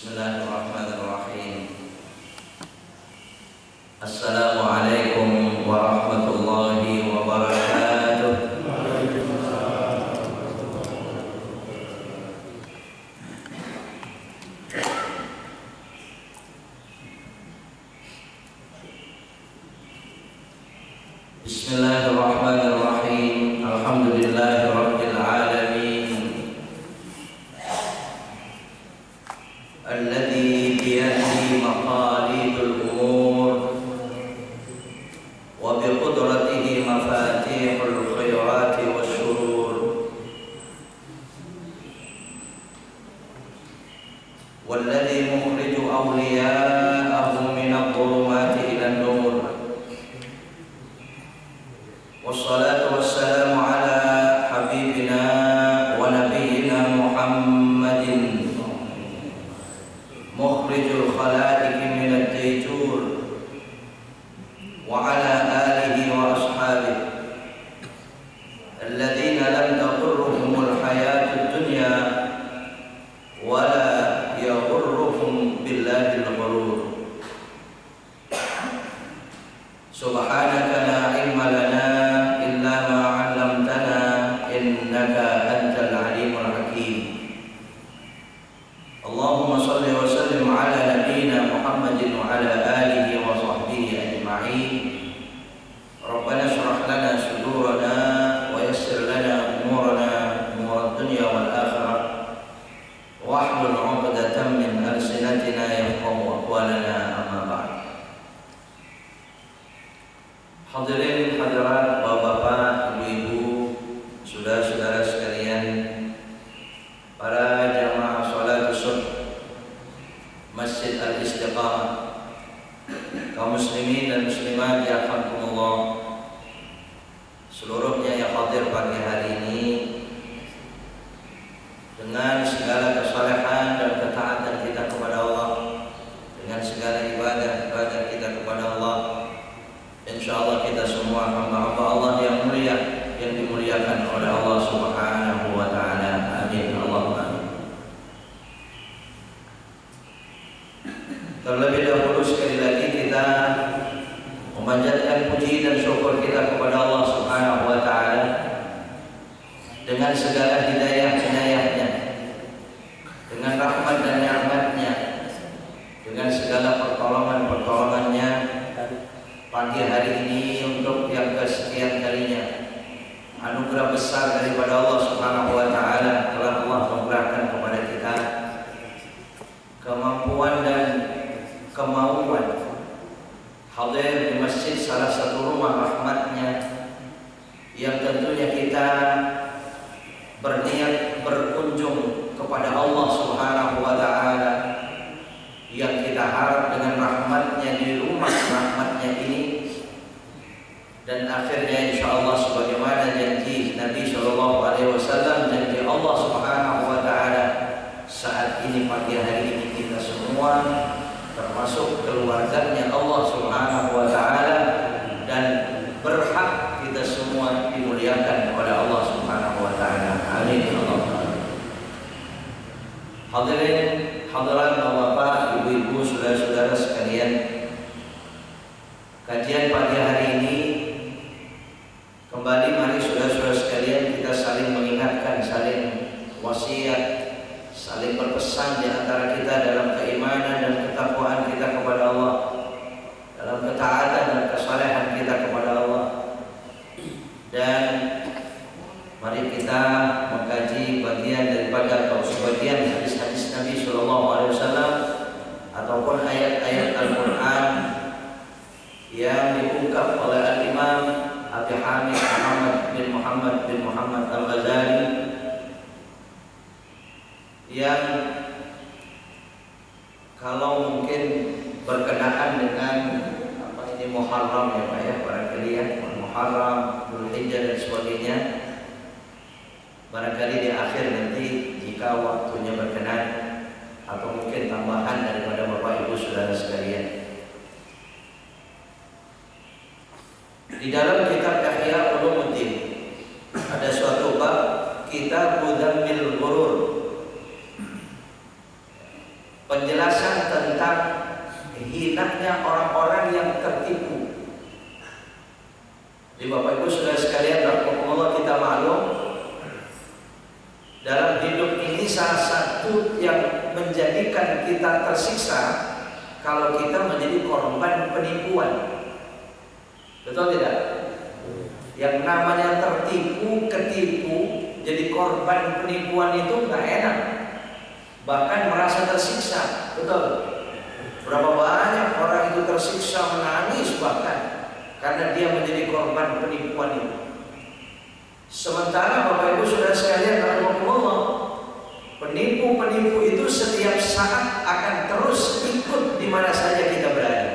Bismillahirrahmanirrahim. Assalamualaikum warahmatullahi wabarakatuh. Bismillahirrahmanirrahim. Alhamdulillahirabbil alamin. Alladzi biyadihi maqalidul umur wa biqudratihi mafatihul khairati wasyurur. Walladzi mukhriju awliya'ahu minadh dhulumati ilan nur. Wassalatu wassalamu ala habibina wa nabiyyina Muhammadin mukhrijul khalaiqi minad dayjur wa ala alihi wa ashabihi alladhina lam tadurruhumul hayatud dunya wa la yaghurruhum billahil ghurur. Subhanaka la ilma lana illa ma 'allamtana innaka antal alimul hakim. Allahumma salli wa sallim ala nabiyyina Muhammadin wa ala alihi wa sahbihi ajma'in. Rabbana shrah lana sudurana wa yassir lana umurana umurad dunya wal akhirah wahlul 'uqdatam min alsinatina yafqahu aqwalana amma ba'd. Hadirin hadirat, bapak-bapak, ibu-ibu, saudara-saudara sekalian, para jamaah salat subuh Masjid Al-Istiqamah, kaum muslimin dan muslimat ya rahmatullah, seluruhnya yang hadir pagi hari ini, dengan segala kesalehan dan ketaatan kita kepada Allah, dengan segala ibadah kita kepada Allah, insyaallah kita semua hamba-hamba Allah yang mulia, yang dimuliakan oleh Allah Subhanahu wa taala. Amin. Allahumma amin. Terlebih dahulu sekali lagi kita memanjatkan puji dan syukur kita kepada Allah Subhanahu wa taala dengan segala hidayah-hidayahnya, dengan rahmat dan nikmat-Nya, dengan segala pertolongan-pertolongannya. Pagi hari ini untuk yang kesekian kalinya, anugerah besar daripada Allah Subhanahu wa taala telah Allah memberikan kepada kita kemampuan dan kemauan hadir di masjid, salah satu rumah rahmatnya, yang tentunya kita berniat berkunjung kepada Allah Subhanahu wa taala, yang kita harap dengan rahmatnya di rumah rahmatnya ini, dan akhirnya insyaallah sebagaimana janji Nabi SAW, janji Allah Subhanahu wa taala, saat ini pagi hari ini kita semua termasuk keluarganya Allah Subhanahu wa taala, dan berhak kita semua dimuliakan oleh Allah Subhanahu wa taala. Amin. Hadirin hadirat, bapak, ibu-ibu, saudara-saudara sekalian, kajian pagi hari ini kembali, mari saudara-saudara sekalian kita saling mengingatkan, saling wasiat, saling berpesan di antara kita dalam keimanan dan ketakwaan kita kepada Allah, dalam ketaatan dan kesalehan kita kepada Allah. Dan mari kita mengkaji bagian daripada atau sebagian hadis-hadis Nabi SAW ataupun ayat-ayat Al-Quran yang diungkap oleh Al-Imam Abi Hamid Muhammad bin Muhammad Al-Ghazali, yang kalau mungkin berkenaan dengan Muharram ya Pak ya, barangkali ya, Muharram, Dzulhijjah dan sebagainya, barangkali di akhir nanti jika waktunya berkenan, atau mungkin tambahan daripada Bapak Ibu Saudara sekalian. Di dalam kitab Ihya Ulumuddin ada suatu bab, Kitab Mudzammil Ghurur, penjelasan tentang hinanya orang-orang yang tertipu. Jadi Bapak Ibu Saudara sekalian, rahimakumullah, kita maklum dalam hidup ini salah satu yang menjadikan kita tersiksa kalau kita menjadi korban penipuan. Betul tidak? Yang namanya tertipu, ketipu, jadi korban penipuan itu nggak enak, bahkan merasa tersiksa. Betul? Berapa banyak orang itu tersiksa, menangis bahkan karena dia menjadi korban penipuan itu. Sementara Bapak Ibu Saudara sekalian, rahimakumullah, penipu-penipu itu setiap saat akan terus ikut di mana saja kita berada.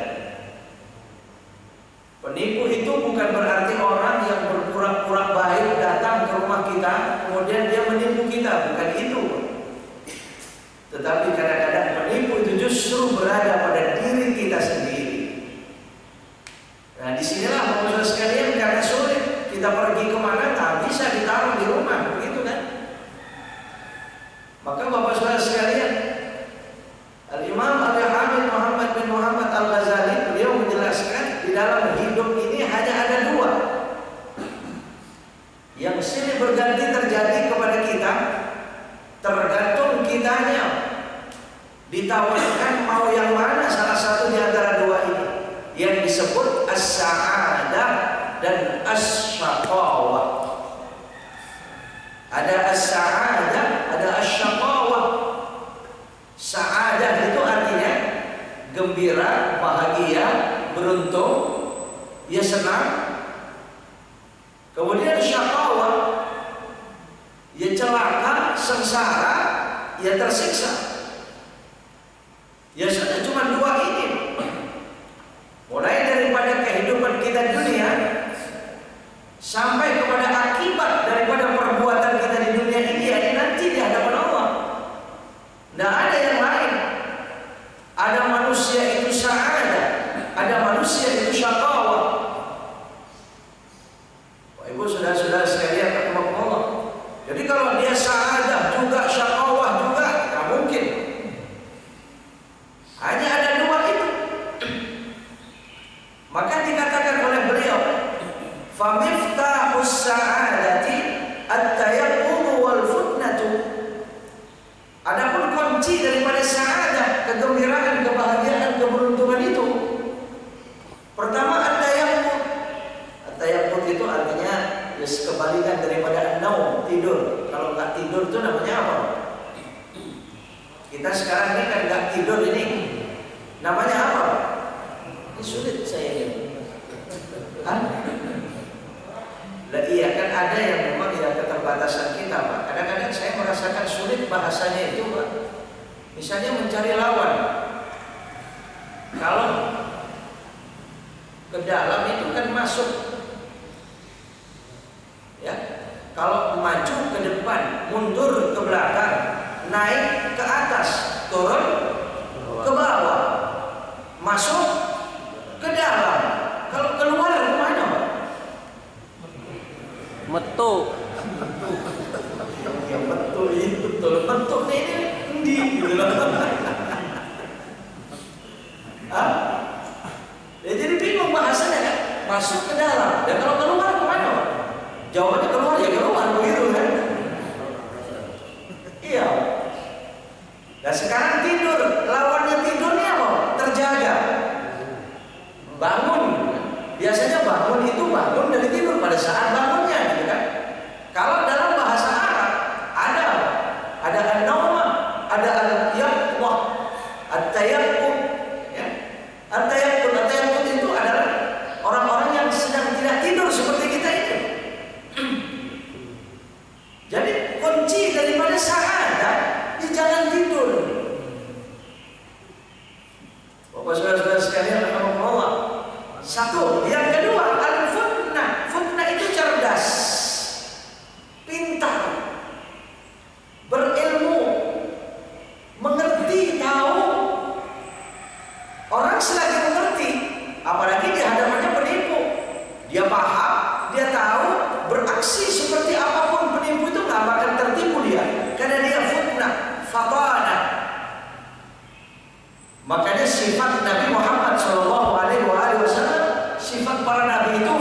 Penipu itu bukan berarti orang yang berpura-pura baik datang ke rumah kita kemudian dia menipu kita, bukan itu. Tetapi kadang-kadang penipu itu justru berada pada diri kita sendiri. Nah, disinilah Bapak Saudara sekalian, karena sulit kita pergi kemana, tak bisa ditaruh di rumah, begitu kan? Maka Bapak Saudara sekalian, Al-Imam Abi Hamid Muhammad bin Muhammad Al-Ghazali, beliau menjelaskan di dalam hidup ini hanya ada dua yang silih berganti terjadi kepada kita, tergantung kitanya ditawarkan mau yang mana salah satu di antara dua ini, yang disebut as-sa'adah dan as-syaqawah. Ada as-sa'adah, ada as-syaqawah. Sa'adah itu artinya gembira, bahagia, beruntung, ya senang. Kemudian syaqawah, ya celaka, sengsara, ya tersiksa. Ya sudah, cuma dua ini. Mulai daripada kehidupan kita dunia sampai kepada akibat daripada perbuatan kita di dunia ini, ya nanti di hadapan Allah. Tidak ada yang lain. Ada manusia itu sa'adah, ada manusia itu syaqawah. Bapak Ibu Saudara-saudara sekalian, rahimakumullah. Jadi kalau dia sa'adah juga, syaqawah juga, tidak mungkin. Hanya ada dua itu. Maka dikatakan oleh beliau, "Famiftahus sa'adati at-tayaqqun wal futnatu." Adapun kunci daripada sa'adah, kegembiraan, kebahagiaan, keberuntungan itu, pertama at-tayaqqun. At-tayaqqun itu artinya kebalikan daripada naum, tidur. Kalau nggak tidur itu namanya apa? Kita sekarang ini kan nggak tidur ini, namanya apa? Ini sulit saya ini. Lah iya kan, ada yang memang ya keterbatasan kita, Pak. Kadang-kadang saya merasakan sulit bahasanya itu, Pak. Misalnya mencari lawan. Kalau ke dalam itu kan masuk, ya. Kalau maju ke depan, mundur ke belakang, naik ke atas, turun ke bawah, masuk ke dalam. Kalau keluar kemana, Pak? Metu. Ya betul itu, betul. Bentuknya ini endi gitu loh. Ya, jadi bingung bahasanya kan. Masuk ke dalam. Dan kalau keluar kemana, Pak? Jawabannya keluar, ya keluar begitu kan. Iya. Nah sekarang tidur, lawannya tidurnya apa? Terjaga. Bangun. Biasanya bangun itu bangun dari tidur pada saat bangunnya, gitu kan. Kalau dalam bahasa Arab ada an-nauma, ada al-yaqwah, at-tayaqqud, ya. At-tayaqqud itu adalah orang-orang yang sedang tidak tidur seperti kita itu. Jadi kunci daripada sa'adah di jangan tidur. Bapak saudara-saudara sekalian, rahimakumullah. Satu, yang kedua, al-futnah. Futnah itu cerdas, pintar, berilmu, mengerti, tahu. Orang selagi mengerti, apalagi di hadapannya penipu, dia paham, dia tahu, beraksi seperti apapun penipu itu nggak bakal tertipu dia, karena dia futnah, fatanah. Makanya sifat Nabi Muhammad Shallallahu Alaihi Wasallam, sifat para nabi itu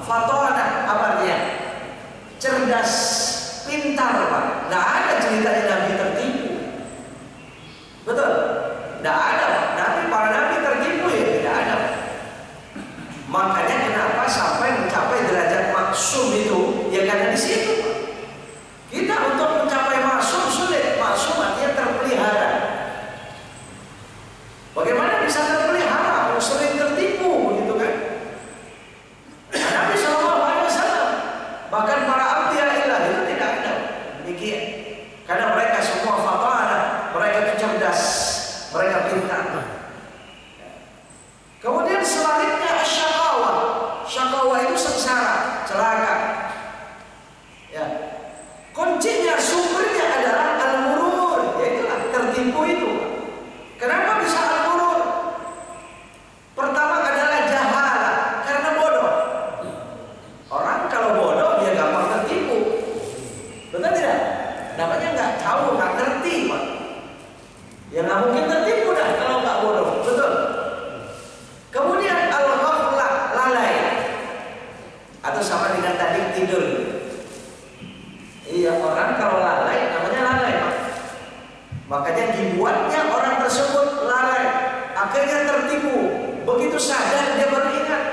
fatona, apa artinya? Cerdas, pintar, Pak. Nggak ada ceritanya nabi tertipu. Betul? Nggak ada, Pak. Para nabi tertipu ya tidak ada. Makanya kenapa sampai mencapai derajat maksum itu? Ya karena di situ, Pak. Kita untuk mencapai maksum sulit. Maksum artinya terpelihara. Bagaimana bisa terpelihara? Sering tertipu, begitu kan? Nah, Nabi SAW, bahkan para anbiya ilah itu tidak ada demikian. Karena mereka semua fatana, mereka itu cerdas, mereka pintar. Kemudian selanjutnya syakawa. Syakawa itu sengsara, celaka. Ya. Kuncinya, sumbernya adalah al-murur, yaitulah tertipu itu. Kenapa bisa al-murur? Pertama adalah jahala, karena bodoh. Orang kalau bodoh dia gampang tertipu. Betul tidak? Namanya nggak tahu, nggak ngerti, Pak. Ya nggak mungkin tertipu dah kalau nggak bodoh. Betul. Kemudian al-ghaflah, lalai. Atau sama dengan tadi tidur. Iya, orang kalau lalai namanya lalai, Pak. Makanya dibuatnya orang tersebut lalai, akhirnya tertipu. Begitu sadar dia baru ingat,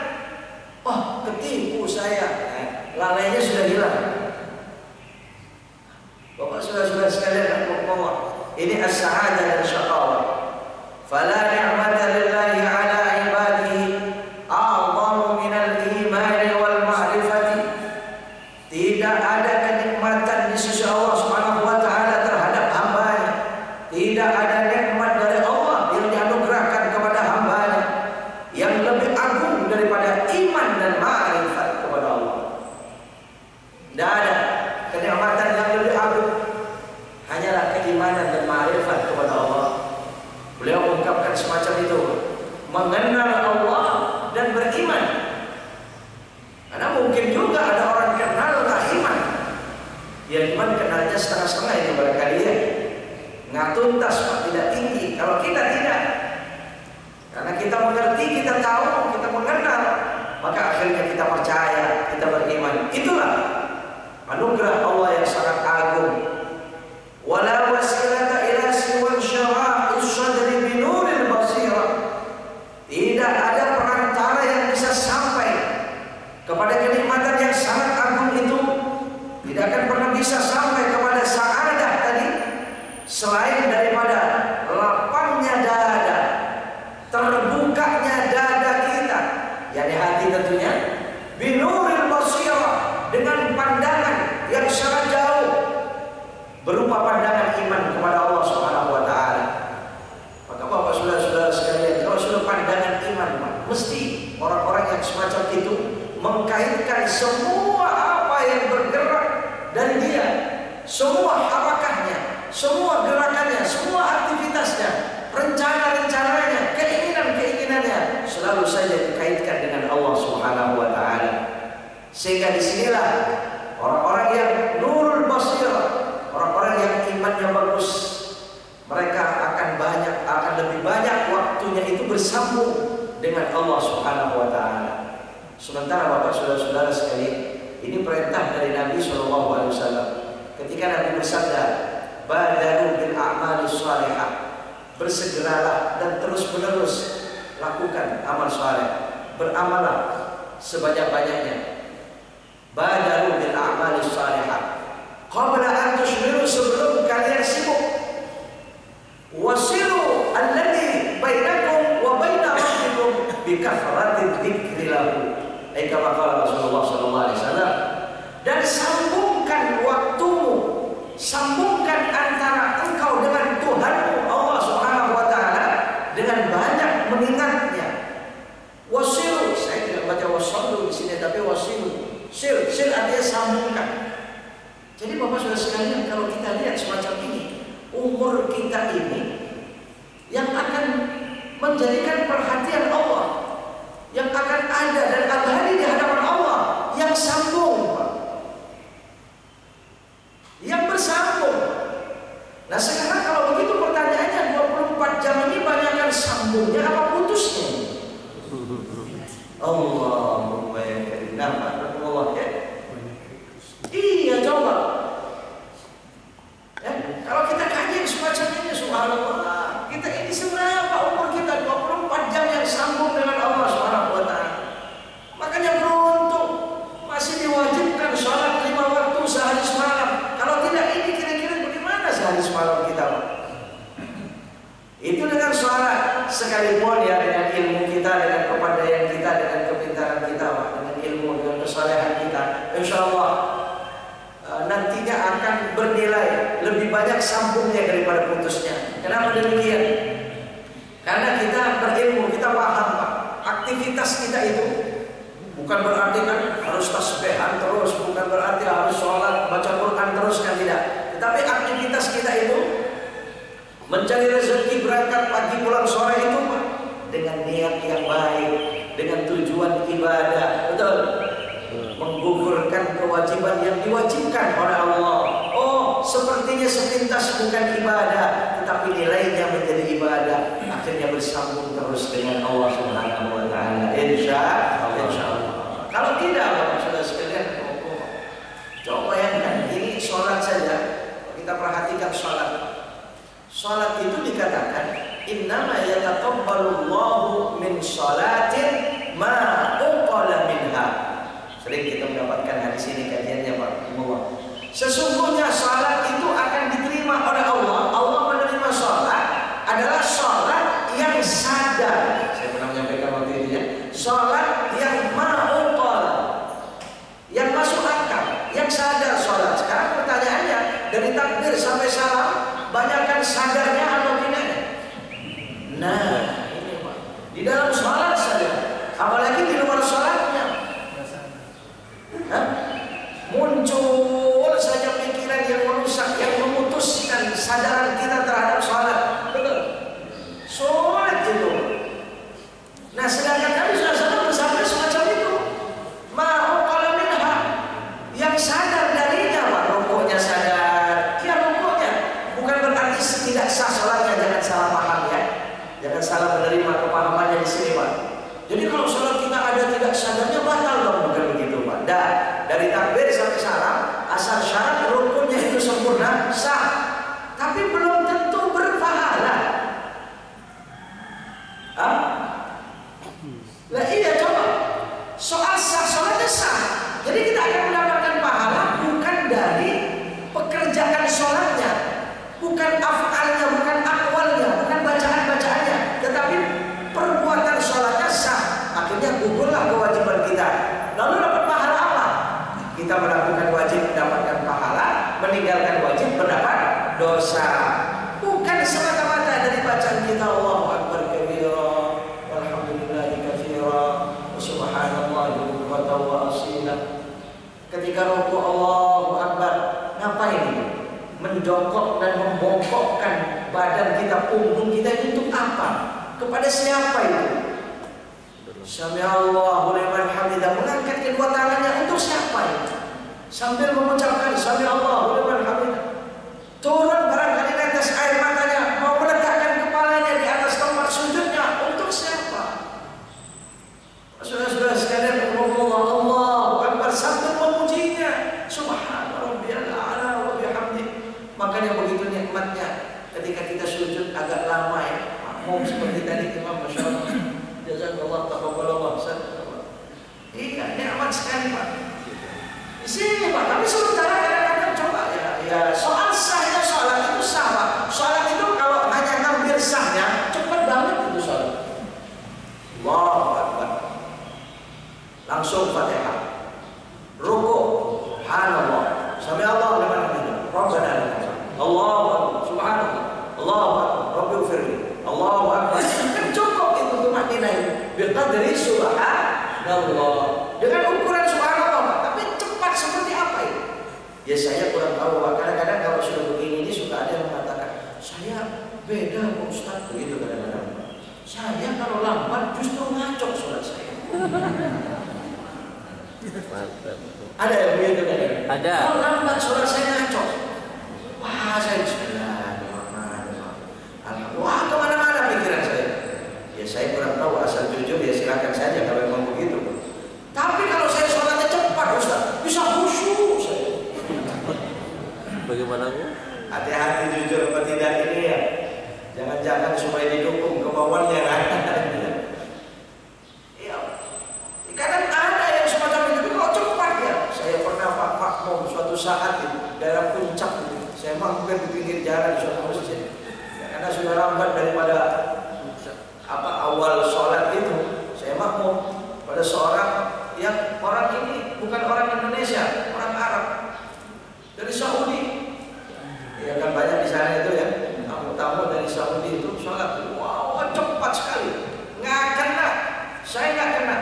oh ketipu saya. Lalainya sudah hilang. Bapak saudara sekalian, ini as-sa'adah dan syaqawah. Fala ni'mata lillahi ala ibadihi a'zamu minal imani wal ma'rifati. Tidak ada kenikmatan di sisi Allah Subhanahu wa taala terhadap hambanya. Tidak ada nikmat dari Allah yang dianugerahkan kepada hambanya yang lebih agung daripada iman dan ma'rifat kepada Allah. Tidak ada kenikmatan yang lebih agung, hanyalah keimanan dan ma'rifat kepada Allah. Beliau ungkapkan semacam itu, mengenal Allah dan beriman. Karena mungkin juga ada orang kenal nggak iman. Ya iman kenalnya setengah-setengah itu barangkali ya. Nggak tuntas, Pak, tidak tinggi. Kalau kita tidak, karena kita mengerti, kita tahu, kita mengenal, maka akhirnya kita percaya, kita beriman. Itulah anugerah Allah yang sangat agung. Wala wasilata ila siwan syara'is sadri binuril basirah. Tidak ada perantara yang bisa sampai kepada kenikmatan yang sangat agung itu. Tidak akan pernah bisa sampai kepada sa'adah tadi selain daripada lapangnya dada, terbukanya dada kita, yakni hati tentunya, binuril basirah, dengan pandangan yang sangat jauh, berupa pandangan iman kepada Allah Subhanahu wa taala. Maka Bapak saudara-saudara sekalian, kalau sudah pandangan iman, mesti orang-orang yang semacam itu mengkaitkan semua apa yang bergerak dari dia, semua harakahnya, semua gerakannya, semua aktivitasnya, rencana-rencananya, keinginan-keinginannya selalu saja dikaitkan dengan Allah Subhanahu wa taala. Sehingga disinilah orang-orang yang nurul basirah, orang-orang yang imannya bagus, mereka akan lebih banyak waktunya itu bersambung dengan Allah Subhanahu wa taala. Sementara Bapak saudara-saudara sekalian, ini perintah dari Nabi SAW. Ketika Nabi bersabda, "Badaru bil a'mali shalihah." Bersegeralah dan terus-menerus lakukan amal saleh. Beramallah sebanyak-banyaknya. Badaru bil a'mali shalihah. Qabla an tushmiru, sebelum kalian sibuk. Wasilu alladhi bainakum wa baina rabbikum bi kathrati dzikri lahu. Kama qala Rasulullah sallallahu alaihi wasallam. Dan sambungkan waktumu, sambungkan antara engkau dengan Tuhanmu Allah Subhanahu wa taala dengan banyak mengingatnya. Wasilu, saya tidak baca wasallu di sini tapi wasilu. Sil artinya sambungkan. Jadi Bapak Saudara sekalian, kalau kita lihat semacam ini, umur kita ini yang akan menjadikan perhatian Allah, yang akan ada dan abadi di hadapan Allah, yang sambung, yang bersambung. Nah sekarang kalau begitu pertanyaannya, 24 jam ini sambungnya apa putusnya? Allahumma ya karim. Allah ya. Iya coba. Ya, kalau kita kaji semacam ini, subhanallah, kita ini seberapa umur kita? 24 jam yang sambung dengan Allah Subhanahu wa Ta'ala. Makanya beruntung masih diwajibkan sholat 5 waktu sehari semalam. Kalau tidak, ini kira-kira bagaimana sehari semalam kita? Itu dengan sholat sekalipun ya, dengan ilmu kita, dengan kepandaian kita, dengan kepintaran kita, dengan ilmu, dengan kesalehan kita, insya Allah nantinya akan bernilai lebih banyak sambungnya daripada putusnya. Kenapa demikian? Karena kita berilmu, kita paham Pak. Aktivitas kita itu bukan berarti kan harus tasbihan terus, bukan berarti harus sholat, baca Quran terus, kan tidak. Tetapi aktivitas kita itu mencari rezeki, berangkat pagi pulang sore itu Pak, dengan niat yang baik, dengan tujuan ibadah, betul? Menggugurkan kewajiban yang diwajibkan oleh Allah. Oh, sepertinya sepintas bukan ibadah, tetapi nilainya menjadi ibadah. Akhirnya bersambung terus dengan Allah Subhanahu wa Ta'ala. Insya Allah. Kalau tidak, Bapak Saudara sekalian, coba bayangkan, ini sholat saja. Kita perhatikan sholat. Sholat itu dikatakan innama yataqabbalullahu min sholatin ma uqala minha. Sering kita mendapatkan hadis ini kajiannya Pak. Sesungguhnya salat itu akan diterima oleh Allah. Allah menerima salat adalah salat yang sadar. Saya pernah menyampaikan waktu itu ya. Salat yang ma'uqal, yang masuk akal, yang sadar salat. Sekarang pertanyaannya, dari takbir sampai salam, banyakkan sadarnya atau tidak? Nah, ini Pak. Di dalam salat saja, apalagi di luar salatnya. Muncul saja pikiran yang merusak, yang memutuskan sadaran kita terhadap sholat. Betul? Sholat itu. Nah, sedangkan kami sudah bersama semacam itu. Ma'uqala minha, yang sadar darinya, Pak. Rukuknya sadar. Ya, rukuknya bukan berarti tidak sah sholatnya. Jangan salah paham ya. Jangan salah menerima kepahamannya di sini, Pak. Jadi kalau sholat kita ada tidak sadarnya, batal dong, bukan begitu Pak. Dan dari takbir sampai salam, asal syarat rukunnya itu sempurna, sah. Tapi belum tentu berpahala. Nah iya coba, soal sah, sholatnya sah. Jadi kita akan mendapatkan pahala bukan dari pekerjaan sholatnya, bukan afalnya, bukan akwalnya, bukan bacaan-bacaannya, tetapi perbuatan sholatnya sah. Akhirnya gugurlah kewajiban kita. Lalu dapat pahala apa? Kita melakukan wajib mendapatkan pahala, meninggalkan wajib mendapat dosa. Bukan semata-mata dari bacaan kita Allahu Akbar kabira, walhamdulillahi katsira, wa subhanallahi bukratan wa asila. Ketika rukuk Allahu Akbar, ngapain itu? Menjongkok dan membongkokkan badan kita, punggung kita itu untuk apa? Kepada siapa itu? Sami Allahu liman hamidah, mengangkat kedua tangannya untuk siapa itu? Sambil mengucapkan Sami Allahu liman hamidah. Turun barangkali di atas air matanya, mau meletakkan kepalanya di atas tempat sujudnya untuk siapa? Saudara-saudara sekalian, Allahu Akbar sambil memujinya. Subhana rabbiyal a'la wa bihamdi. Makanya begitu nikmatnya ketika kita sujud agak lama ya. Makmum seperti tadi Imam masyaallah. Jazakallah taqabbalallah. Iya, nikmat sekali Pak. Di sini Pak, tapi sementara kadang-kadang coba ya soal sahnya sholat itu sah Pak. Sholat itu kalau hanya ngambil sahnya cepat banget itu sholat. Allahu Akbar. Langsung Fatihah. Rukuk. Subhanallah. Sami Allah liman hamidah. Rabbana lakal hamd. Allahu Akbar. Subhanallah. Allahu Akbar. Rabbighfirli. Allahu Akbar. Kan cukup itu tumakninah biqadri subhanallah. Dengan ukuran subhanallah Pak. Tapi cepat seperti apa itu? Ya saya kurang tahu Pak. Kadang-kadang kalau sudah begini ini suka ada yang mengatakan, saya beda Pak Ustaz, begitu kadang-kadang. Saya kalau lambat justru ngacok sholat saya. Ada yang begitu kan? Ada. Kalau lambat sholat saya ngacok. Wah saya bismillahirrahmanirrahim. Wah kemana-mana pikiran saya. saya kurang tahu, asal jujur ya silakan saja kalau memang begitu. Tapi kalau saya sholatnya cepat Ustaz, bisa khusyuk saya. Bagaimana Bu? Hati-hati jujur apa tidak ini ya. Jangan-jangan supaya didukung kemauannya kan. Iya. Kadang ada yang semacam itu, tapi kok cepat ya. Saya pernah makmum suatu saat di daerah puncak itu. Saya mampir di pinggir jalan di suatu masjid. Karena sudah lambat daripada awal sholat itu, saya makmum pada seorang yang orang ini bukan orang Indonesia, orang Arab dari Saudi. Ya kan banyak di sana itu ya, tamu-tamu dari Saudi itu sholat, wow cepat sekali, nggak kena, saya nggak kena.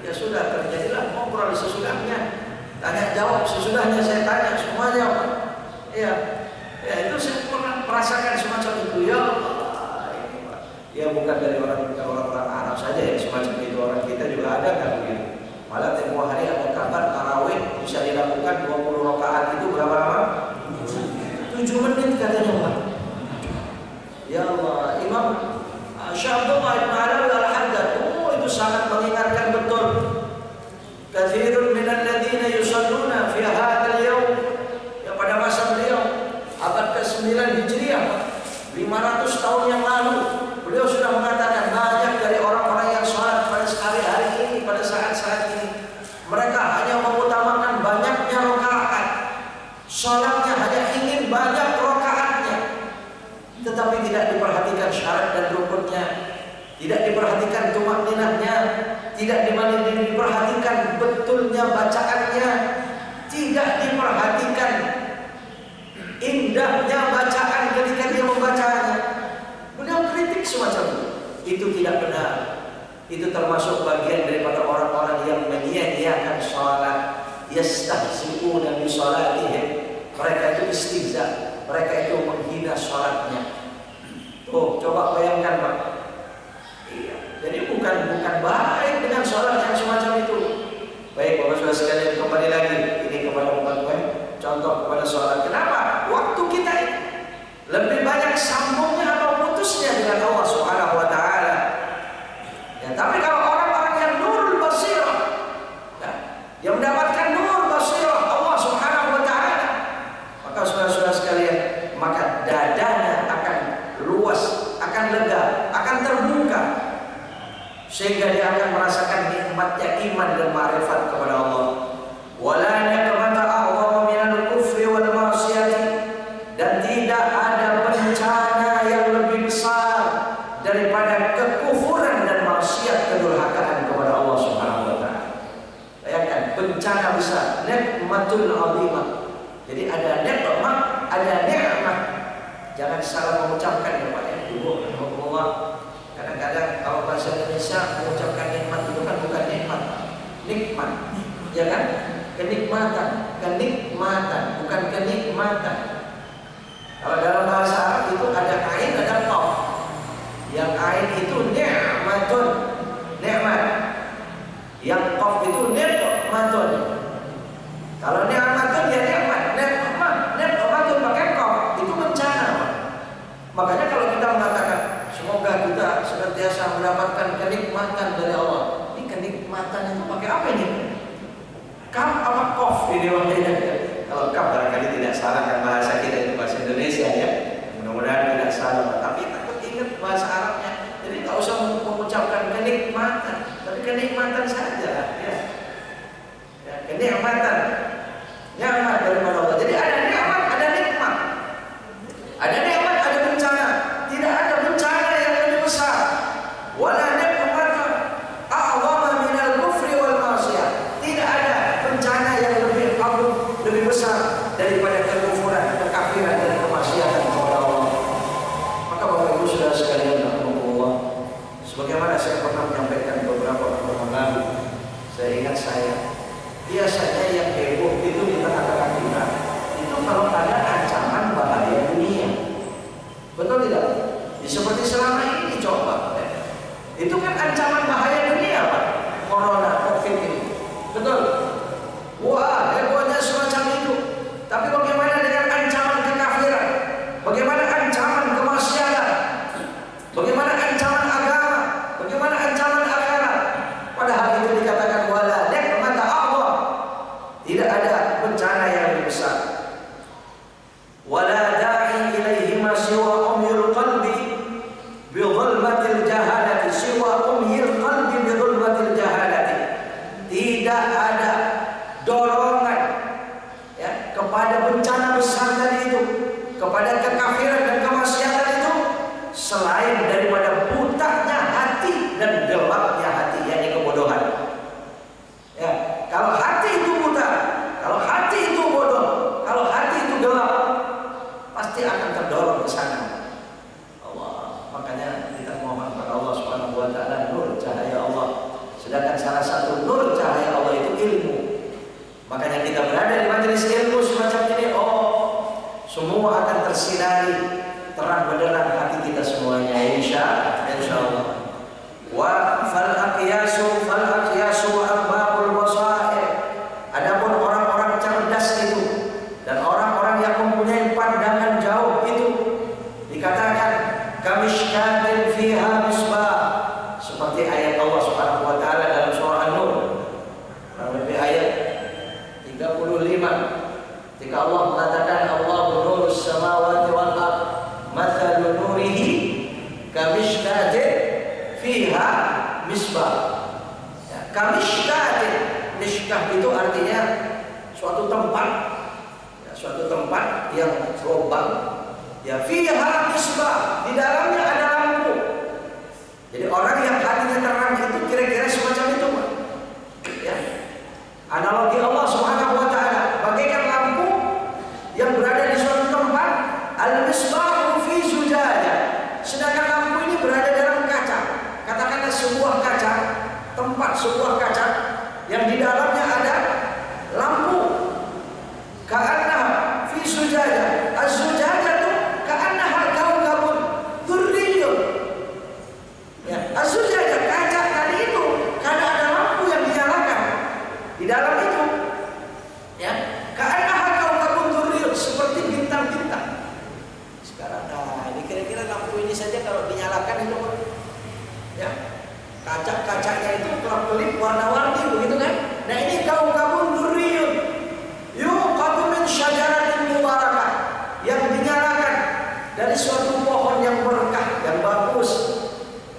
Ya sudah, terjadilah ngobrol sesudahnya, tanya jawab sesudahnya, saya tanya semuanya. Ya itu saya pernah merasakan semacam itu ya. Ya bukan dari orang-orang Arab saja yang semacam itu, orang kita juga ada kan begitu. Malah tempoh hari ada kabar tarawih bisa dilakukan 20 rakaat itu berapa lama? 7 menit katanya Pak. Ya Allah, Imam Syabdullah Ibn Alawi Al-Haddad, itu sangat mengingatkan betul. Katsirun minal ladzina yusalluna fi hadzal yaum, ya pada masa beliau abad ke-9 Hijriah, 500 tahun yang lalu. Beliau sudah mengatakan banyak dari orang-orang yang sholat pada hari ini, pada saat-saat ini, mereka hanya mengutamakan banyaknya rakaat. Sholatnya hanya ingin banyak rakaatnya, tetapi tidak diperhatikan syarat dan rukunnya, tidak diperhatikan tumakninahnya, tidak diperhatikan betulnya bacaannya, tidak diperhatikan indahnya bacaan ketika dia membacanya. Beliau kritik semacam itu tidak benar. Itu termasuk bagian daripada orang-orang yang menyia-nyiakan sholat. Yastahzi'una bi sholatihim. Mereka itu istihza, mereka itu menghina sholatnya. Tuh, coba bayangkan Pak. Iya. Jadi bukan baik dengan sholat yang semacam itu. Baik Bapak Saudara sekalian, kembali lagi ini kepada contoh kepada sholat. Kenapa? Waktu kita lebih banyak sambungnya atau putusnya dengan Allah Subhanahu wa taala. Ya, tapi kalau orang-orang yang nurul basirah, ya, yang mendapatkan nur basirah Allah Subhanahu wa taala, maka saudara-saudara sekalian, maka dadanya akan luas, akan lega, akan terbuka, sehingga dia akan merasakan nikmatnya iman dan ma'rifat kepada Allah. Wala ni'mata a'zama minal kufri wal ma'siyati, dan tidak ada bencana yang lebih besar daripada kekufuran dan maksiat, kedurhakaan kepada Allah Subhanahu wa taala. Bayangkan bencana besar, nikmatul azimah. Jadi ada nikmat, ada nikmat. Jangan salah mengucapkan ya Pak ya, Ibu, rahimahullah. Kadang-kadang kalau bahasa Indonesia mengucapkan nikmat itu kan bukan nikmat, nikmat, ya kan? Kenikmatan, kenikmatan, bukan kenikmatan. Kalau dalam bahasa Arab itu ada ain, ada qaf. Yang ain itu ni'matun, nikmat. Yang qaf itu nikmatun. Kalau ni'matun ya nikmat, nikmatun pakai qaf, itu bencana. Makanya kalau kita mengatakan semoga kita senantiasa mendapatkan kenikmatan dari Allah. Ini kenikmatan itu pakai apa ini? Kaf apa qaf ini waktunya? Kalau kaf barangkali tidak salah kan bahasa kita itu bahasa Indonesia ya. Mudah-mudahan tidak salah. Tapi takut ingat bahasa Arabnya. Jadi nggak usah mengucapkan kenikmatan, tapi kenikmatan saja ya. Ya, kenikmatan. Nikmat dari Allah. Jadi ada nikmat, ada nikmat. Ada nikmat, ada bencana. Tidak ada bencana yang lebih besar. Wala nikmata a'zama minal kufri wal ma'siyah. Tidak ada bencana yang lebih agung, lebih besar daripada kekufuran, kekafiran dan kemaksiatan kepada Allah. Maka Bapak Ibu Saudara sekalian, rahmatullah, sebagaimana saya pernah menyampaikan beberapa pertemuan lalu, saya ingat biasanya yang heboh itu di tengah-tengah kita itu kalau ada ancaman bahaya dunia. Betul tidak? Ya, seperti selama ini coba ya. Itu kan ancaman bahaya dunia Pak, corona, covid ini. Betul? Wah, hebohnya semacam itu. Tapi bagaimana dengan ancaman kekafiran? Bagaimana ancaman kemaksiatan? Bagaimana ancaman agama? Bagaimana selain daripada butanya hati dan gelapnya hati, yakni kebodohan. Ya, kalau hati itu buta, kalau hati itu bodoh, kalau hati itu gelap, pasti akan terdorong ke sana. Allah, makanya kita mohon kepada Allah Subhanahu wa taala nur cahaya Allah. Sedangkan salah satu nur cahaya Allah itu ilmu. Makanya kita berada di majelis ilmu semacam ini, semua akan tersinari terang benderang hati kita semuanya, insya Allah. Wa fal aqyasu arbabul basair. Adapun orang-orang cerdas itu dan orang-orang yang mempunyai pandangan jauh itu dikatakan kamishkatin fiha misbah, seperti ayat Allah Subhanahu wa taala dalam surah An-Nur, lebih ayat 35. Ketika Allah mengatakan Allahu nurus samawati wal ard mathalu nurihi kamishkatin fiha misbah. Ya, kamishkatin, mishkah itu artinya suatu tempat, ya, suatu tempat yang lubang, ya, fiha misbah, di dalamnya ada lampu. Jadi orang yang hatinya terang itu kira-kira semacam itu, Pak. Ya. Analogi Allah Subhanahu wa taala bagaikan lampu yang berada di suatu tempat, al-misbahu fi zujajah. Sedangkan lampu ini berada dalam kaca. Katakanlah sebuah kaca, tempat sebuah kaca yang di dalamnya ada lampu. Ka'anna fi zujajah. Az-zujajah itu ka'annaha kaukabun durriyun. Ya, az-zujajah, kaca tadi itu karena ada lampu yang dinyalakan di dalam itu. Ya, ka'annaha kaukabun durriyun, seperti bintang-bintang. Sekarang ini kira-kira lampu ini saja kalau dinyalakan itu, ya, kaca-kacanya itu kelap-kelip warna-warni begitu kan? Nah, ini kaukabun durriyun yuqadu min syajaratin mubarakah, yang dinyalakan dari suatu pohon yang berkah, yang bagus.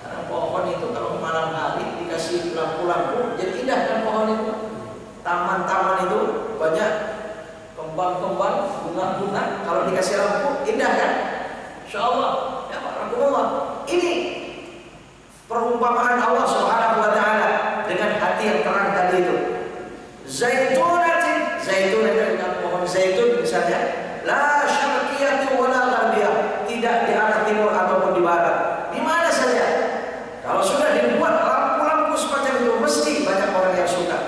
Karena pohon itu kalau malam hari dikasih lampu-lampu jadi indah kan pohon itu. Taman-taman itu banyak kembang-kembang, bunga-bunga, kalau dikasih lampu indah kan? Insyaallah. Ya, barakallah. Ini perumpamaan Allah Subhanahu wa taala dengan hati yang terang tadi itu. Zaitunatin, zaitun adalah pohon zaitun misalnya, la syarqiyati wa la gharbiyah, tidak di arah timur ataupun di barat. Di mana saja. Kalau sudah dibuat lampu-lampu semacam itu mesti banyak orang yang suka.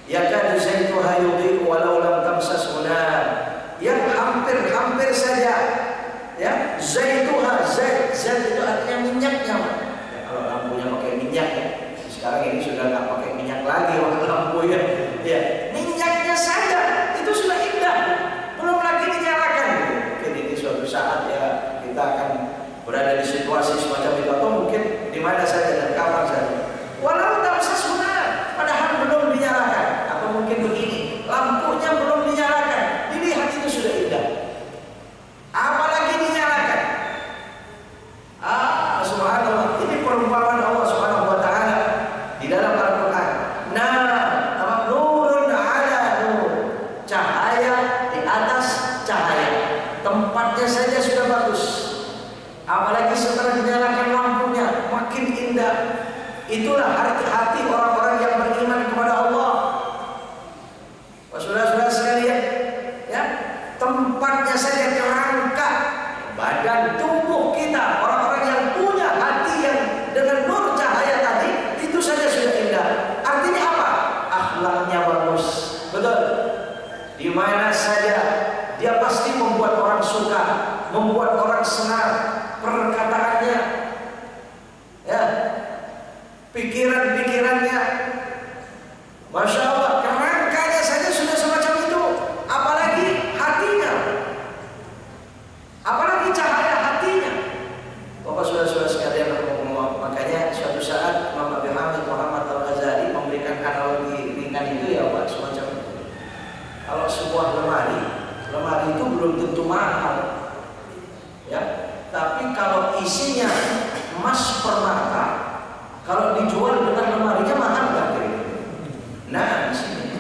Yakadu zaituha yudhi'u walau lam tamsashu nar. Yang hampir-hampir saja, ya, zaituha, zait itu artinya minyaknya. Ya, kalau lampunya pakai minyak, ya. Sekarang ini sudah nggak pakai minyak lagi lampunya. Ya, minyaknya saja itu sudah indah. Belum lagi dinyalakan. Mungkin ini suatu saat ya kita akan berada di situasi semacam itu, atau mungkin di mana saja dan kapan saja. Walau tamsashu nar, padahal belum dinyalakan. Atau mungkin begini, lampunya belum dinyalakan, dilihat itu sudah indah. Apalagi dinyalakan. Subhanallah. Ini perumpamaan Allah Subhanahu wa taala di dalam Al-Qur'an. Nah, nurun ala nur. Cahaya di atas cahaya. Tempatnya saja sudah bagus. Apalagi setelah dinyalakan lampunya makin indah. Itulah hati-hati orang-orang yang beriman kepada Allah. Saudara-saudara sekalian, ya, tempatnya saja kerangka badan tubuh kita, orang-orang yang punya hati yang dengan nur cahaya tadi itu saja sudah indah. Artinya apa? Akhlaknya bagus, betul. Di mana saja dia pasti membuat orang suka, membuat orang senang. Perkataannya, ya, pikiran-pikirannya, masya Allah, kerangkanya saja sudah semacam itu. Apalagi hatinya, apalagi cahaya hatinya. Bapak saudara-saudara sekalian, makanya suatu saat Imam Abi Hamid Muhammad Al-Ghazali memberikan analogi ringan itu, ya Pak, semacam itu. Kalau sebuah lemari itu belum tentu mahal, ya. Tapi kalau isinya emas permata, kalau dijual dengan lemarinya mahal nggak kira-kira? Nah, di sini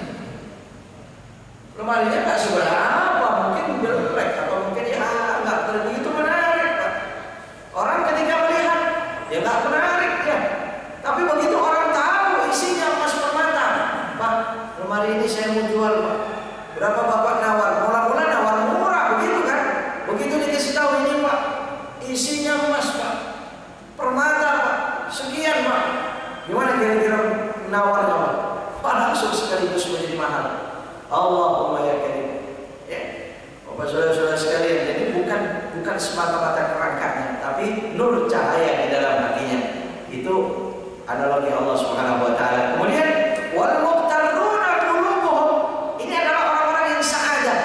lemarinya nggak seberapa, mungkin jelek atau mungkin ya nggak begitu menarik, Pak. Orang ketika ya nggak menarik ya. Tapi begitu orang tahu isinya emas permata, Pak, lemari ini saya mau jual Pak. Berapa Bapak nawar? Mula-mula nawar murah begitu kan? Begitu dikasih tahu ini Pak, isinya emas Pak, permata Pak, sekian Pak. Gimana kira-kira nawarnya Pak? Pak langsung sekaligus menjadi mahal. Allahumma ya karim. Ya, Bapak saudara-saudara sekalian, jadi bukan semata-mata kerangkanya, tapi nur cahaya di dalam hatinya. Itu analogi Allah Subhanahu wa taala. Kemudian wal muqtarruna qulubuhum, ini adalah orang-orang yang sa'adah.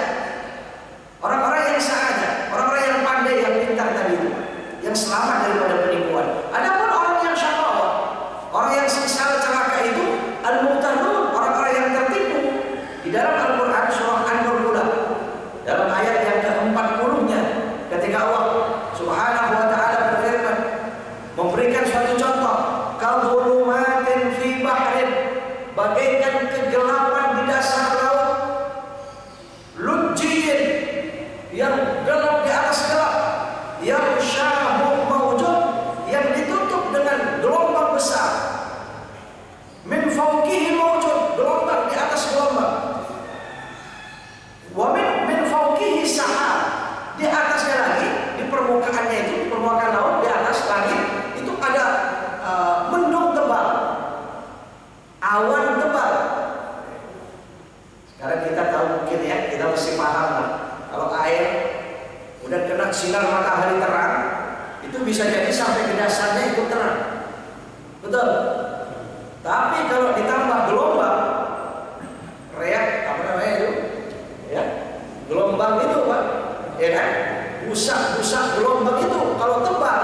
Orang-orang yang sa'adah, orang-orang yang pandai, yang pintar tadi itu, yang selamat daripada penipuan. Adapun orang yang syaqawah, orang yang sengsara celaka itu al-muqtarrun, orang-orang yang tertipu. Di dalam Al-Qur'an surah An-Nur pula, dalam ayat yang ke-40-nya, ketika Allah Subhanahu wa taala berfirman, memberikan suatu contoh, kadhulumatin fi bahrin, bagaikan kegelapan di dasar laut, lujjin, yang gelap di atas gelap, yang syahu mawjud, yang ditutup dengan gelombang besar, min fawqihi mawjud, gelombang di atas gelombang, wa min fawqihi sahab, di atasnya lagi, di permukaannya itu, permukaan laut, di atas langit itu ada mendung tebal, awan tebal. Sekarang kita tahu mungkin ya, kita mesti paham lah. Kalau air udah kena sinar matahari terang, itu bisa jadi sampai ke dasarnya itu terang, betul. Tapi kalau ditambah gelombang, reak apa namanya itu, ya, gelombang itu Pak, ya kan, busak gelombang itu kalau tebal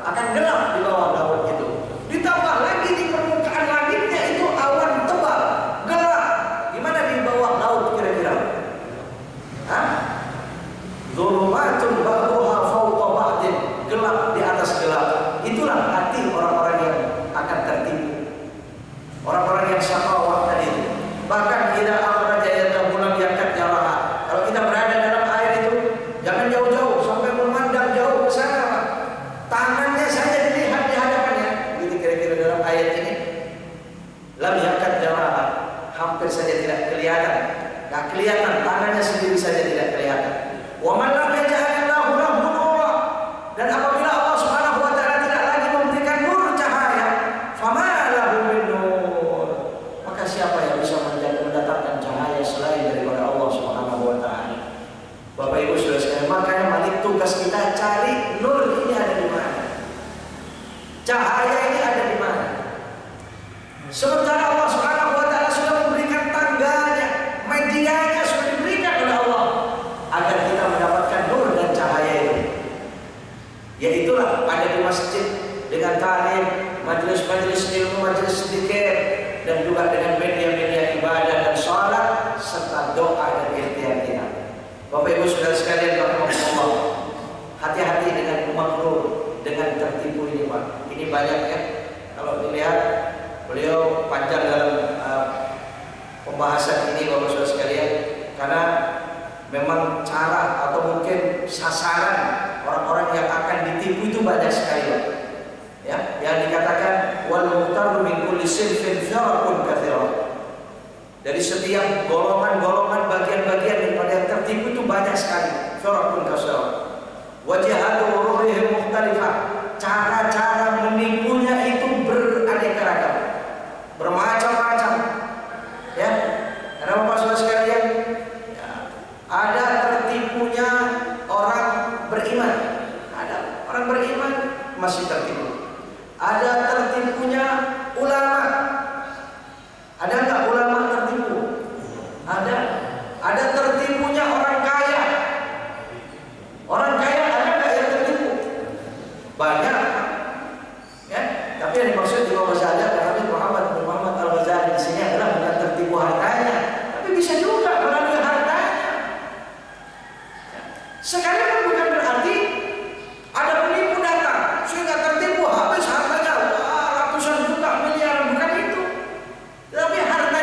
akan gelap di bawah laut itu. Ditambah lagi di permukaan langitnya itu awan tebal, gelap. Gimana di bawah laut kira-kira? Hah? Dzulumatun ba'duha fawqa ba'din, gelap di atas gelap. Itulah hati orang-orang yang akan tertipu, orang-orang yang syaqawah tadi. Bahkan idza akhraja yadahu lam yakad yaraha. Kalau kita berada dalam air itu, jangan jauh-jauh sampai memandang jauh ke sana Pak. Tangannya saja dilihat di hadapannya. Begitu kira-kira dalam ayat ini. Lam yakad yaraha, hampir saja tidak kelihatan. Enggak kelihatan, tangannya sendiri saja tidak kelihatan. Wa man lam yaj'alillahu lahu nura, dan apabila Allah Subhanahu wa taala tidak lagi memberikan nur cahaya, fama lahu min nur, maka siapa yang bisa mendatangkan cahaya selain daripada Allah Subhanahu wa taala? Bapak Ibu Saudara sekalian, makanya mari tugas kita cari nur ini ada di mana, cahaya ini ada di mana. Sementara Allah Subhanahu wa taala sudah memberikan tangganya, medianya sudah diberikan oleh Allah agar kita mendapatkan nur dan cahaya itu. Yaitulah ada di masjid dengan ta'lim, majelis-majelis ilmu, majelis zikir, dan juga dengan media-media ibadah dan sholat serta doa dan ikhtiar kita. Bapak Ibu Saudara sekalian, rahimakumullah, hati-hati dengan makhluk, dengan tertipu ini Pak. Ini banyak ya. Kalau dilihat beliau panjang dalam pembahasan ini Bapak Saudara sekalian, karena memang cara atau mungkin sasaran orang-orang yang akan ditipu itu banyak sekali Pak. Ya, yang dikatakan wal muqtarru min kulli sinfin firaqun katsira. Dari setiap golongan-golongan bagian-bagian daripada yang tertipu itu banyak sekali. Firaqun katsira. Wajhatu ururihim mukhtalifah. Cara-cara menipunya itu beraneka ragam, bermacam-macam. Ya, karena Bapak Saudara sekalian, ya, ada tertipunya orang beriman, ada orang beriman masih tertipu. Ada tertipunya ulama. Ada enggak ulama tertipu? Ada. Ada tertipunya orang kaya. Orang kaya ada enggak yang tertipu? Banyak. Ya, tapi yang dimaksud di bawah saja Habib Muhammad bin Muhammad Al-Ghazali di sini adalah bukan tertipu hartanya, tapi bisa juga melalui hartanya. Sekalipun bukan berarti ada penipu datang sehingga tertipu habis hartanya ratusan juta miliaran, bukan itu. Tapi harta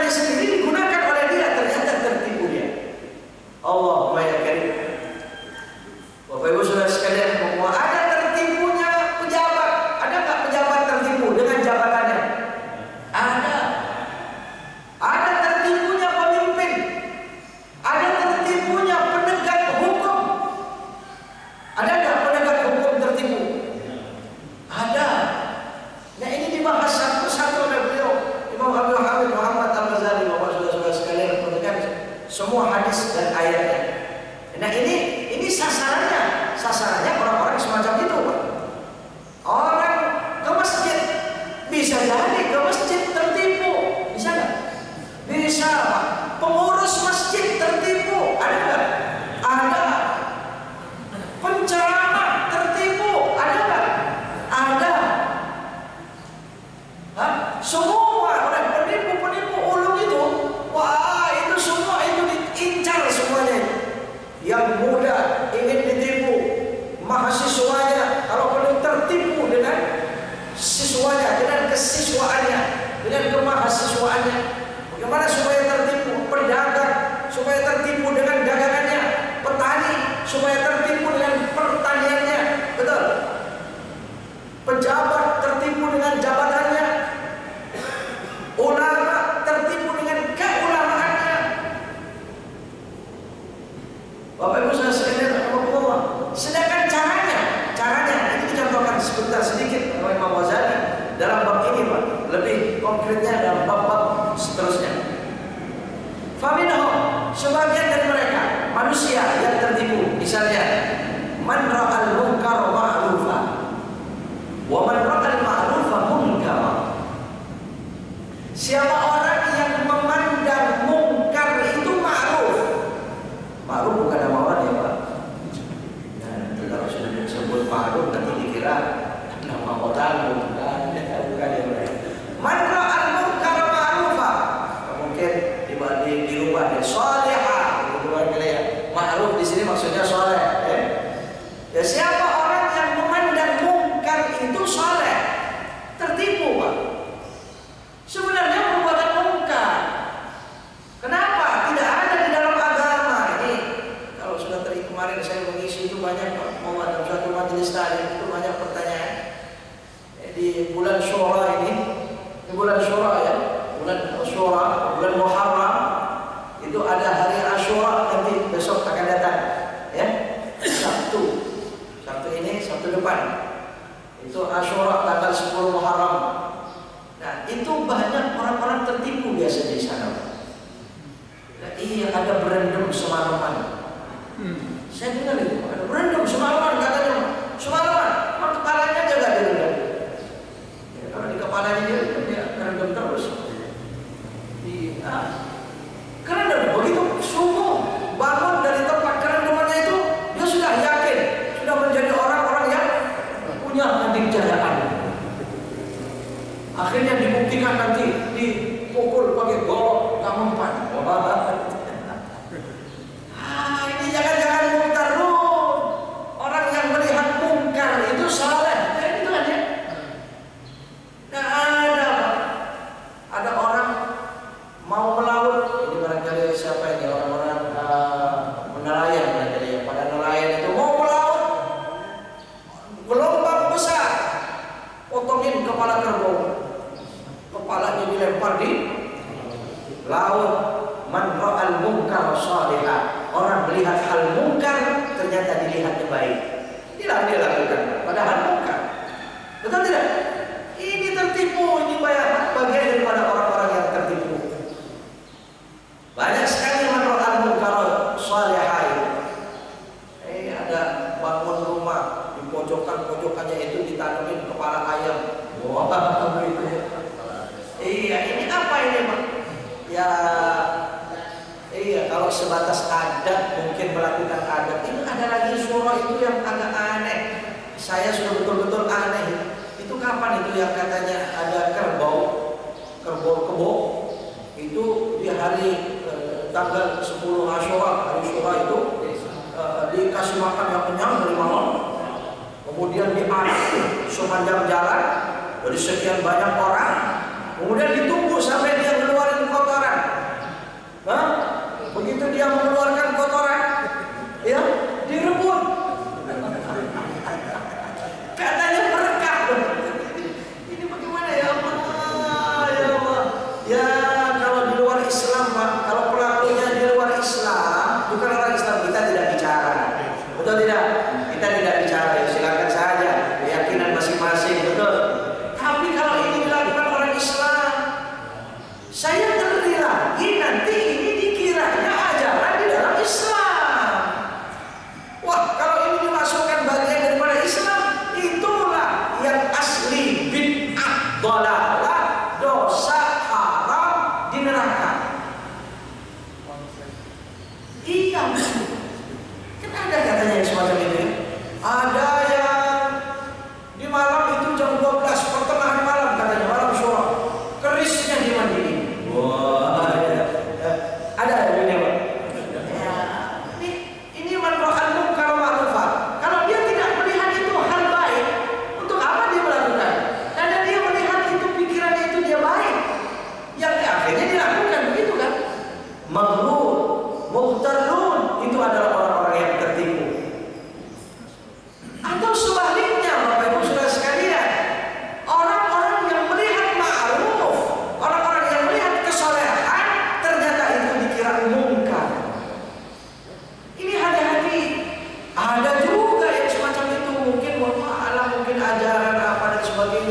oleh Imam Ghazali dalam bab ini Pak. Lebih konkretnya dalam bab-bab seterusnya. Faminhum, sebagian dari mereka manusia yang tertipu, misalnya man ra'al munkar ma'rufa wa man ra'al ma'rufa munkara. Siapa orang yang memandang mungkar itu ma'ruf. Ma'ruf bukan nama orang ya Pak. Nah, nanti kalau sudah disebut ma'ruf nanti dikira nama orang bukan ya Pak. Man ra'al munkar ma'rufa, mungkin dirubah dari salihah, gitu kan ya. Ma'ruf di sini maksudnya saleh, ya. Ya siapa orang yang memandang mungkar itu saleh, tertipu Pak. Sebenarnya perbuatan mungkar. Kenapa? Tidak ada di dalam agama. Ini kalau sudah tadi kemarin saya mengisi itu banyak mau dalam suatu majelis taklim itu banyak pertanyaan. Di bulan Syura ini, di bulan Syura ya, bulan Syura, bulan Muharram itu ada hari Asyura nanti besok akan datang, ya Sabtu ini Sabtu depan itu Asyura tanggal 10 Muharram. Nah itu banyak orang-orang tertipu biasa di sana. Nah, iya ada berendam semalaman. Saya dengar itu ada berendam semalaman katanya, semalaman, kepalanya jaga direndam. Ya, kalau di kepalanya dia kerendam terus. Iya. Kerendam begitu subuh bangun dari tempat kerendamannya itu dia sudah yakin sudah menjadi orang-orang yang punya kenikjayaan. Akhirnya dibuktikan nanti dipukul pakai golok tak mempan. Ini jangan-jangan mungkar dulu. Orang yang melihat mungkar itu saleh. Ya, itu kan ya. Nah ada orang mau melaut. Ini barangkali siapa ini orang-orang nelayan barangkali ya. Pada nelayan itu mau melaut, gelombang besar, potongin kepala kerbau, kepalanya dilempar di laut. Man ra'al munkar salihah, orang melihat hal munkar ternyata dilihatnya baik, inilah dia lakukan padahal munkar. Betul tidak? Ini tertipu, ini bagian daripada orang-orang yang tertipu. Banyak sekali man ra'al munkar salihah. Ada bangun rumah di pojokannya itu ditanamin kepala ayam. Wah, begitu ya. Iya, ini apa ini Pak? Ya, iya kalau sebatas adat mungkin melakukan adat. Itu ada lagi surah itu yang agak aneh. Saya sudah betul-betul aneh. Itu kapan itu yang katanya ada kerbau kebo itu di hari tanggal 10 Asyura, hari Syura itu dikasih makan yang kenyang dari malam, kemudian diarak sepanjang jalan dari sekian banyak orang, kemudian ditunggu sampai dia mengeluarkan kotoran. Nah, begitu dia mengeluarkan kotoran, ya direbut. Katanya berkah. Ini bagaimana ya Allah? Ya Allah. Ya kalau di luar Islam Pak, kalau pelakunya di luar Islam, bukan orang Islam, kita tidak bicara. Betul tidak? Kita tidak bicara. Ya, silakan saja keyakinan masing-masing, betul. Tapi kalau ini dilakukan orang Islam, saya ngeri lagi nanti ini dikiranya ajaran di dalam Islam. Wah, kalau ini dimasukkan bagian daripada Islam, itulah yang asli bid'ah, dhalalah, dosa haram di neraka. Iya, kan ada katanya yang semacam itu ya. Ada yang di malam itu jam 12 pertengahan malam katanya, malam Syura, kerisnya dimandiin. Wah, ada ini Pak. Ya, ini man ra'al munkar ma'rufa. Kalau dia tidak melihat itu hal baik, untuk apa dia melakukan? Karena dia melihat itu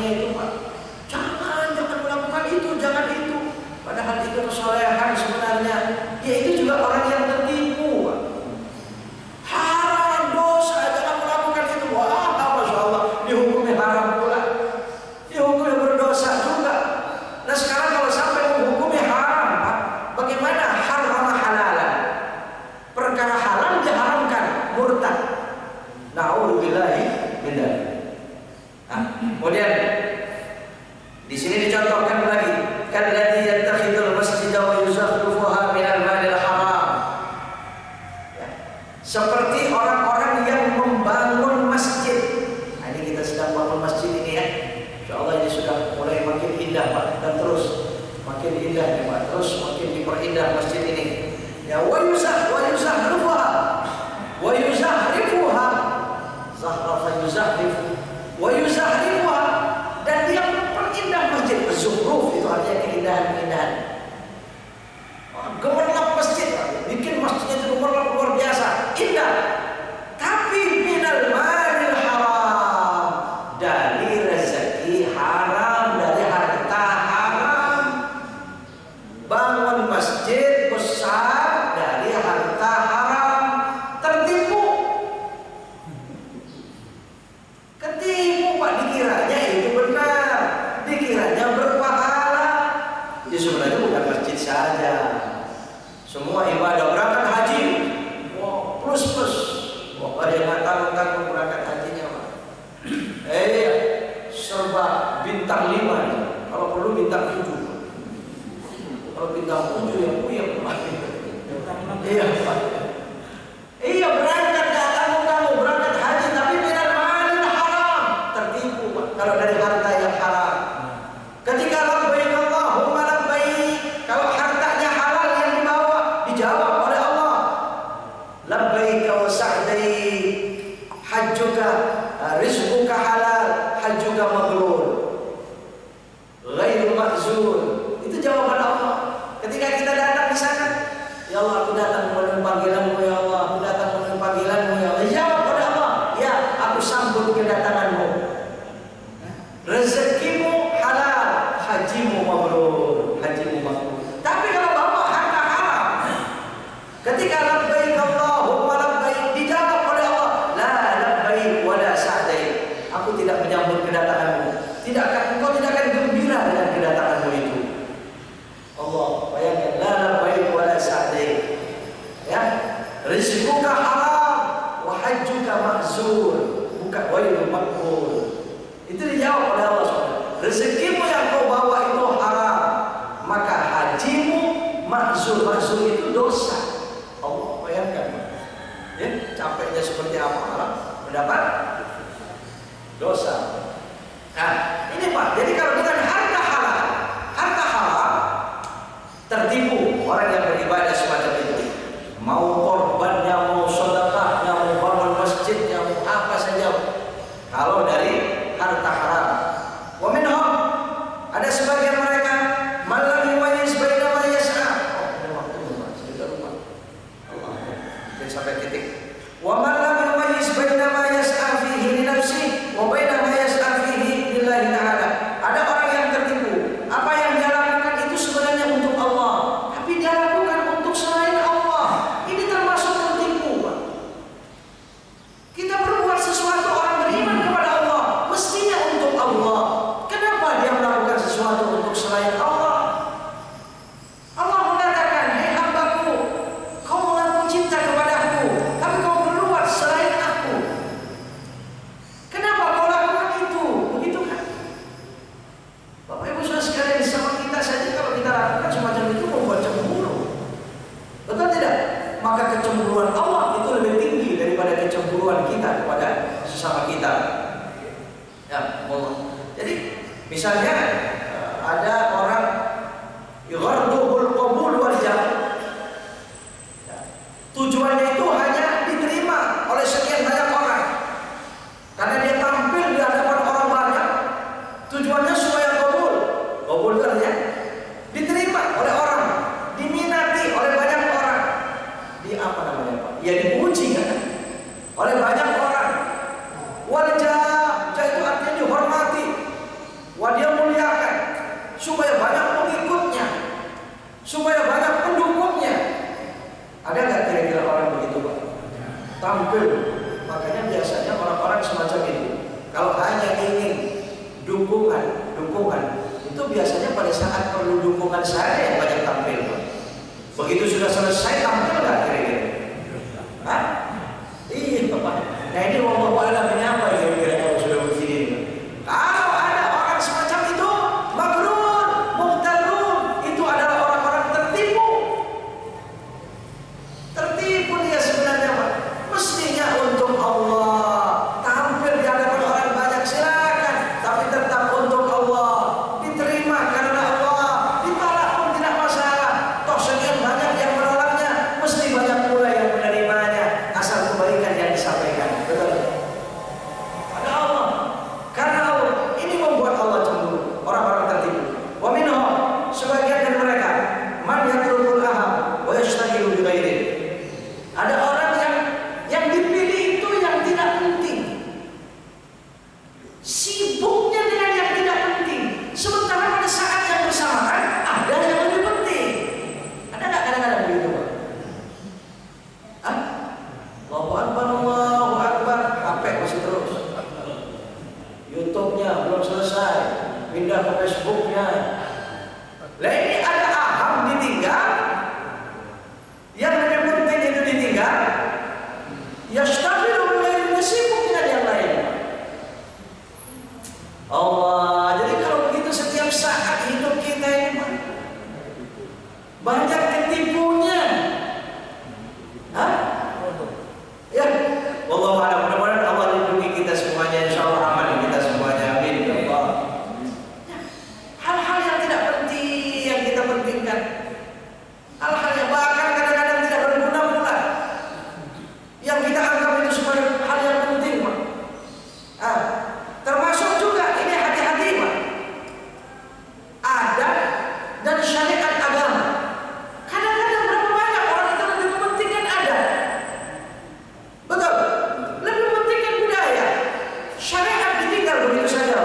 suaminya itu, Pak, jangan melakukan itu, jangan itu. Padahal itu kesolehan sebenarnya. Ya itu juga orang yang tertipu, Pak. Haram, dosa, jangan melakukan itu. Wah, Masya Allah, dihukumi haram pula, dihukumi berdosa juga. Nah sekarang kalau sampai menghukumi haram, Pak, bagaimana haram halalan? Perkara halal diharamkan, murtad. Na'udzubillahi min dzalik. Kemudian di sini dicontohkan lagi, kalladzi yattakhidul masjida wa yuzakhiruha min al-malil haram. Ya. Seperti orang-orang yang membangun masjid. Nah, ini kita sedang bangun masjid ini ya. Insyaallah ini sudah mulai makin indah, Pak, dan terus makin indah ya, Pak. Terus makin diperindah masjid ini. Ya, wa yuzakhiruha zahrafa yuzahrifu wa yuzahrifuha, dan dia memperindah masjid. Az-zukhruf itu artinya keindahan-keindahan. Gemerlap masjid, bikin masjidnya itu gemerlap luar biasa, indah. Tapi minal malil haram, dari rezeki haram, dari harta haram. Bangun masjid besar dari harta haram, tertipu. Ketipu, Pak, dikiranya itu benar, dikiranya berpahala. Ya sebenarnya bukan masjid saja, semua ibadah. Berangkat haji, wow, plus. Wah, ada yang tanggung berangkat hajinya, Pak. Serba bintang 5 nih. Kalau perlu bintang 7. Kalau bintang 7 ya puyeng, Pak. Iya, Pak. Iya, berangkat tanggung berangkat haji, tapi minal malil haram, tertipu, Pak, kalau dari harta yang haram. Ketika labbaik Allahumma labbaik, kalau hartanya halal yang dibawa, dijawab oleh Allah, labbaik wa sa'daik, hajjuka rizquka halal, hajjuka mabrur, ghairu ma'zur. Itu jawaban Allah. Ketika kita datang di sana, ya Allah, aku datang memenuhi panggilanmu, ya Allah, aku datang memenuhi panggilanmu, ya Allah. Jawab oleh Allah, ya, aku sambut kedatanganmu. Rezekimu halal, hajimu mabrur, hajimu mabrur. Tapi kalau bawa harta haram, ketika labbaik Allahumma labbaik, dijawab oleh Allah, la labbaik wa la sa'daik, aku tidak menyambut kedatanganmu. Engkau tidak akan gembira dengan kedatanganmu itu. Allah, bayangkan, la labbaik wa la sa'daik. Ya, rizquka haram wa hajjuka ma'zur, bukan ghairu maqbul. Itu dijawab oleh Allah SWT. Rezekimu yang kau bawa itu haram, maka hajimu ma'zur. Ma'zur itu dosa. Allah, bayangkan, ya, capeknya seperti apa, malah mendapat dosa. Nah, ini, Pak. Jadi kalau dengan harta halal, tertipu orang yang beribadah semacam itu. Mau korbannya, mau sedekahnya, mau bangun masjidnya, mau apa saja, kalau dari harta haram. Wa minhum, ada sebagian mereka, man lam yumayyiz baina ma yas'a. Ini waktunya, Pak, sudah lupa. Allah, sampai titik. Wa man lam yumayyiz baina ma yas'a fihi li nafsihi wa baina ma yas'a fihi lillahi ta'ala. Ada orang yang tertipu. Apa yang dia lakukan itu sebenarnya untuk Allah, tapi dia lakukan untuk selain Allah. Ini termasuk tertipu, Pak. Kita berbuat sesuatu, orang beriman kepada Allah, mestinya untuk Allah. Kenapa dia melakukan sesuatu untuk selain Allah? Allah mengatakan, hei hambaku, kau mengaku cinta kepadaku, tapi kau berbuat selain aku. Kenapa kau lakukan itu? Begitu kan? Bapak Ibu Saudara sekalian, sama kita saja kalau kita lakukan semacam itu membuat cemburu. Betul tidak? Maka kecemburuan Allah itu lebih tinggi daripada kecemburuan kita kepada sesama kita. Ya, Allah. Jadi misalnya ada orang yugharduhul qabul wal jam. Tujuannya itu hanya diterima oleh sekian banyak orang. Karena dia tampil di hadapan orang banyak, tujuannya supaya qabul. Qabul itu artinya diterima oleh orang, diminati oleh banyak orang. Di apa namanya, Pak? Ya dipuji kan oleh banyak orang. Wal jam itu artinya dihormati. Wah, dia muliakan supaya banyak pengikutnya, supaya banyak pendukungnya. Ada nggak kira-kira orang begitu, Pak? Tampil. Makanya biasanya orang-orang semacam itu, kalau hanya ingin dukungan, itu biasanya pada saat perlu dukungan saya yang banyak tampil, Pak. Begitu sudah selesai, tampil nggak kira-kira? Hah? Iya, Pak. Nah, ini wallahu a'lam ini apa kira-kira kalau sudah begini? Kalau ada orang semacam itu, maghrur, muhtarun, itu adalah orang-orang tertipu. Tertipu dia sebenarnya, Pak. Mestinya untuk Allah, tampil di hadapan orang banyak silakan, tapi tetap untuk Allah, diterima karena Allah, ditolak pun tidak masalah. Toh sekian banyak yang menolaknya, mesti banyak pula yang menerimanya, asal kebaikan yang disampaikan. Betul? Pada Allah, karena Allah. Ini membuat Allah cemburu, orang-orang tertipu. Wa minhum, sebagian dari mereka, man yatrukul aham wa yashtaghilu bi ghairihi. Ada orang yang dipilih itu yang tidak penting, sibuknya dengan yang tidak penting, sementara pada saat yang bersamaan ada yang lebih penting. Ada nggak kadang-kadang begitu, Pak? Hah? Allahu Akbar, Allahu Akbar, HP masih terus, YouTube-nya belum selesai, pindah ke Facebook-nya. Lah ini ada aham ditinggal, yang lebih penting itu ditinggal. Yashtaghilu billahi, sibuk dengan yang lain. Allah, jadi kalau begitu setiap saat hidup kita ini banyak ketipunya. Hah? Ya, wallahu a'lam. Mudah-mudahan Allah lindungi kita semuanya, insyaallah aman kita semuanya. Amin ya Allah. Hal-hal yang tidak penting yang kita pentingkan. Hal-hal yang bahkan kadang-kadang tidak berguna pula, yang kita anggap itu sebagai hal yang penting, Pak. Termasuk juga ini, hati-hati, Pak. Adat dan syariat agama. Kadang-kadang berapa banyak orang itu lebih mementingkan adat. Betul? Lebih mementingkan budaya. Syariat ditinggal begitu saja.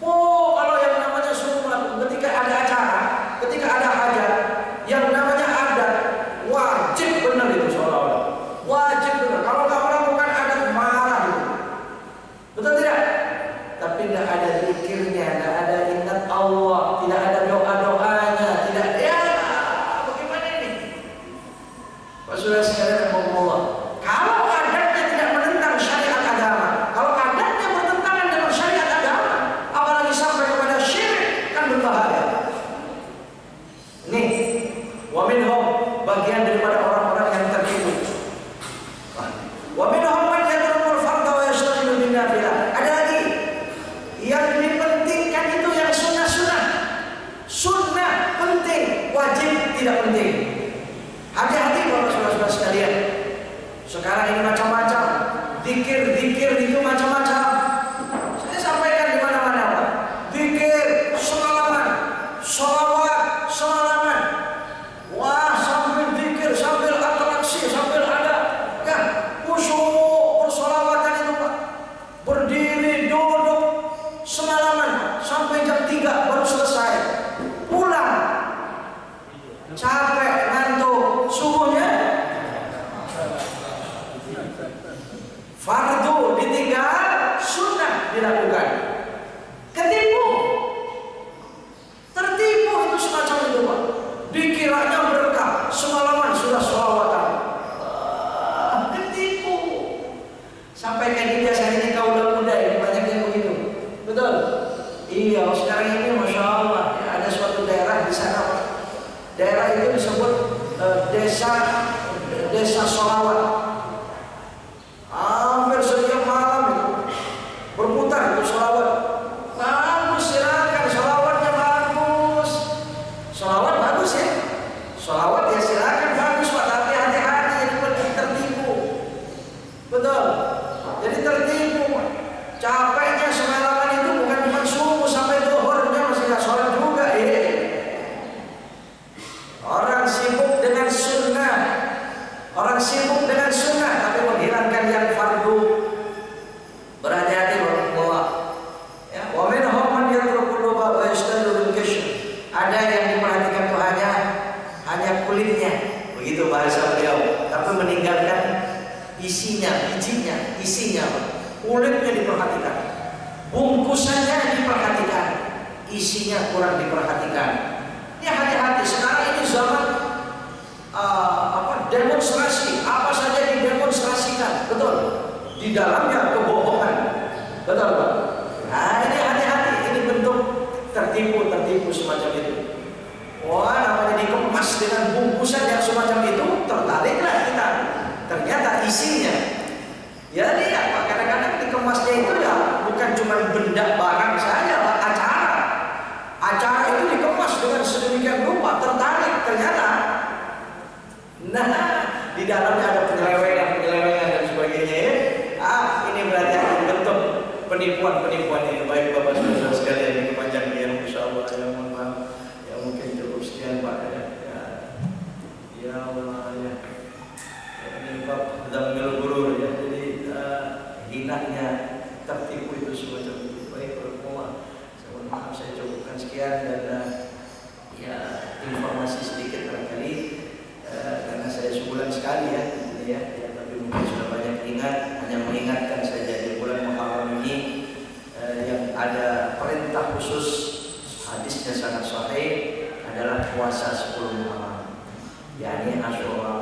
Oh, kalau yang namanya sunat, ketika ada acara, ketika ada hajat, yang namanya adat wajib benar itu, seolah-olah wajib benar. Kalau nggak melakukan adat marah itu. Betul tidak? Tapi nggak ada zikirnya, nggak ada ingat Allah, tidak ada doa-doanya, tidak ada. Ya, bagaimana ini? Pak Saudara sekalian, Allah. Kalau adatnya tidak menentang syariat agama, kalau adatnya bertentangan dengan syariat agama, apalagi sampai kepada syirik, kan berbahaya. Nih, wa minhum, bagian daripada orang-orang yang tertipu. Wa minhum man yatrukul fardha wa yashtaghilu bin nafilah. Ada lagi yang dipentingkan itu yang sunnah-sunnah. Sunnah penting, wajib tidak penting. Hati-hati Bapak Saudara sekalian. Sekarang ini macam-macam, zikir itu macam-macam. Saya sampaikan di mana-mana, Pak. Zikir semalaman, sholawat semalaman. Wah, sambil zikir, sambil atraksi, sambil ada kan khusyuk bersolawatan itu, Pak. Berdiri, duduk semalaman, Pak. Sampai jam 3 baru selesai. Pulang capek, ngantuk, subuhnya fardu ditinggal, sunnah dilakukan. Ketipu, tertipu itu semacam itu, Pak. Dikiranya berkah, semalaman sudah sholawatan. Ketipu. Sampai kayak biasa ini kaula muda ini banyak yang begitu. Betul? Iya, sekarang ini Masya Allah ya, ada suatu daerah di sana, Pak. Daerah itu disebut desa sholawat. Hampir setiap malam itu berputar itu sholawat. Bagus, silakan, sholawatnya bagus. Sholawat bagus ya. Sholawat ya silakan bagus, Pak. Tapi hati-hati jadi tertipu. Betul. Jadi tertipu. Capeknya semalaman itu bukan cuma subuh sampai zuhur. kulitnya, begitu bahasa beliau. Tapi meninggalkan isinya, bijinya, isinya, kulitnya diperhatikan, bungkusannya diperhatikan, isinya kurang diperhatikan. Ini hati-hati. Sekarang ini zaman demonstrasi, apa saja didemonstrasikan, betul. Di dalamnya kebohongan, betul Pak. Nah ini hati-hati, ini bentuk tertipu semacam itu. Wah, namanya dikemas dengan bungkusan yang semacam itu, tertariklah kita. Ternyata isinya, ya lihat Pak, kadang-kadang dikemasnya itu ya bukan cuma benda barang saja Pak, acara itu dikemas dengan sedemikian rupa, tertarik ternyata. Nah, di dalamnya ada penyelewengan dan sebagainya ya. Ini berarti ada bentuk penipuan ini. Baik Bapak Saudara sekalian, ini kepanjang ya, insyaallah ya, mohon maaf. Ya mungkin cukup sekian Pak ya. Ya Allah ya. Ini bab dzamil gurur ya. Jadi hinanya tertipu itu semacam itu. Baik Bapak, mohon maaf saya cukupkan sekian dan ya informasi sedikit barangkali karena saya sebulan sekali ya, tapi mungkin sudah banyak ingat, hanya mengingatkan saja di bulan Muharram ini yang ada perintah khusus, hadisnya sangat sahih, adalah puasa 10 Muharram, yakni Asyura.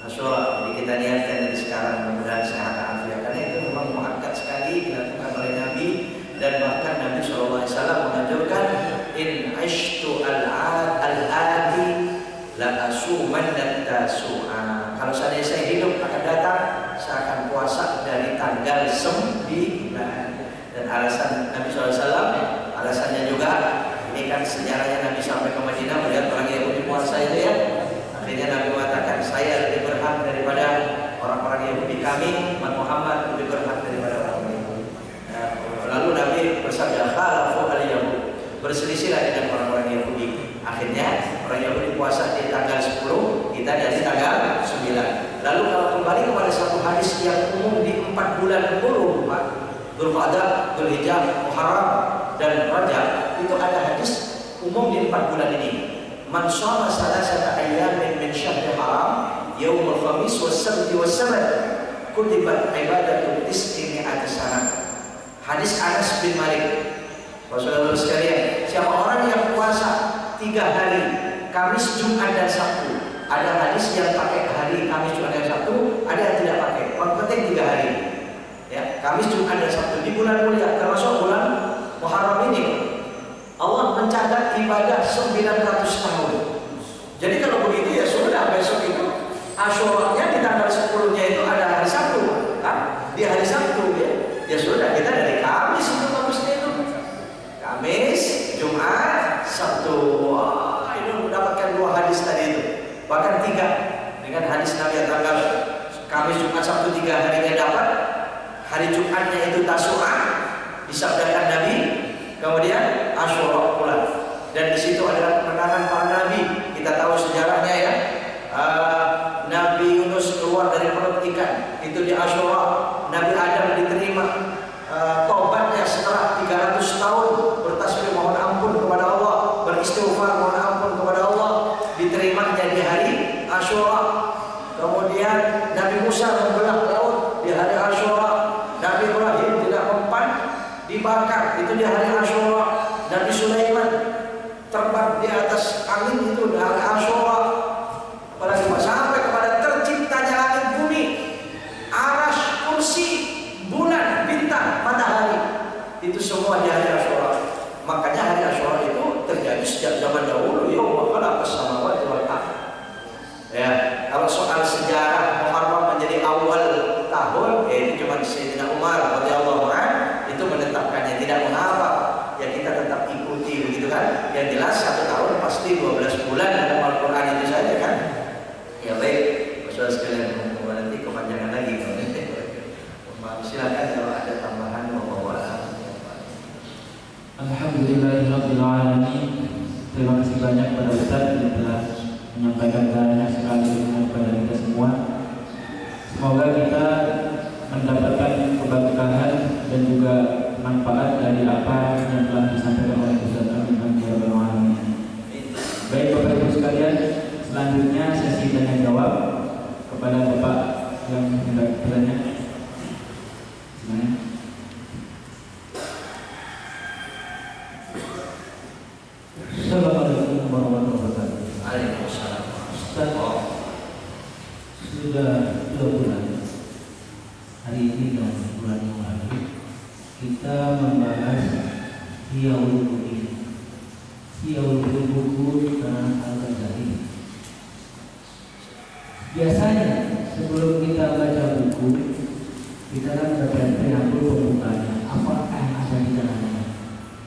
Jadi kita niatkan dari sekarang, mudah-mudahan sehat afiat, karena itu memang muakkad sekali dilakukan oleh Nabi, dan bahkan Nabi SAW menganjurkan in ashtu al-adi la asuman dan tasu'a. Kalau saya hidup akan datang, saya akan puasa dari tanggal 9. Dan alasan Nabi SAW, alasannya juga, ini kan sejarahnya Nabi sampai ke Madinah melihat orang Yahudi puasa itu ya. Akhirnya Nabi mengatakan, saya lebih berhak daripada orang-orang Yahudi, kami umat Muhammad lebih berhak daripada orang Yahudi. Lalu Nabi bersabda, khalafu al-yahud, berselisihlah dengan orang-orang Yahudi. Akhirnya orang Yahudi puasa di tanggal 10, kita dari tanggal 9. Lalu kalau kembali kepada satu hadis yang umum di 4 bulan Qur'an, Pak, Dzulqa'dah, Dzulhijjah, Muharram dan Rajab, itu ada hadis umum di 4 bulan ini. Man shoma salasata ayyamin min syahril haram, yaumul khamis was-sabti was-sabt, kutibat ibadatu tis'i mi'ati sanah. Hadis Anas bin Malik. Saudara sekalian, siapa orang yang puasa 3 hari, Kamis, Jumat dan Sabtu. Ada hadis yang pakai hari Kamis, Jumat dan Sabtu, ada yang tidak pakai. Yang penting 3 hari. Ya, Kamis, Jumat dan Sabtu di bulan mulia, termasuk bulan Muharram ini. Allah mencatat ibadah 900 tahun. Jadi kalau begitu ya sudah, besok itu Asyuranya di tanggal 10-nya itu ada hari Sabtu, kan? Di hari Sabtu ya. Ya sudah, kita dari Kamis itu bagusnya itu. Kamis, Jumat, Sabtu. Wah, ini mendapatkan 2 hadis tadi itu. Bahkan 3 dengan hadis Nabi yang tanggal Kamis, Jumat, Sabtu 3 harinya dapat. Hari Jumatnya itu Tasu'ah, disabdakan Nabi. Kemudian Asyura pula. Dan di situ adalah kemenangan para nabi. Kita tahu sejarahnya ya. Nabi Yunus keluar dari perut ikan, itu di Asyura. Nabi Adam diterima tobatnya setelah 300 tahun bertasbih mohon ampun kepada Allah, beristighfar mohon ampun kepada Allah, diterimanya di hari Asyura. Kemudian Nabi Musa membelah laut di hari Asyura. Nabi Ibrahim tidak mempan, dibakar, itu di hari Asyura. Nabi Sulaiman terbang di atas angin, itu di hari Asyura. Apalagi sampai kepada terciptanya langit bumi, aras, kursi, bulan, bintang, matahari, itu semua di hari Asyura. Makanya hari Asyura itu terjadi sejak zaman dahulu. Yauma khalaqas samawati wal ardh. Ya, kalau soal sejarah Muharram menjadi awal tahun, itu cuma Sayyidina Umar radhiyallahu anhu itu menetapkannya, tidak mengapa. Ya kita tetap ikuti begitu kan. Yang jelas 1 tahun pasti 12 bulan dalam Al-Qur'an itu saja kan. Ya baik, saudara sekalian, nanti kepanjangan lagi. Silakan kalau ada tambahan bapak-bapak. Alhamdulillahirabbil alamin. Terima kasih banyak kepada Ustaz yang telah menyampaikan banyak sekali kepada kita semua. Semoga kita mendapatkan keberkahan dan juga manfaat dari apa yang telah disampaikan oleh Ustaz. Amin. Baik Bapak Ibu sekalian, selanjutnya Ihya Ulumuddin, Ihya Ulumuddin dan Al-Ghazali. Biasanya sebelum kita baca buku, kita kan baca preambul pembukanya, apakah yang ada di dalamnya.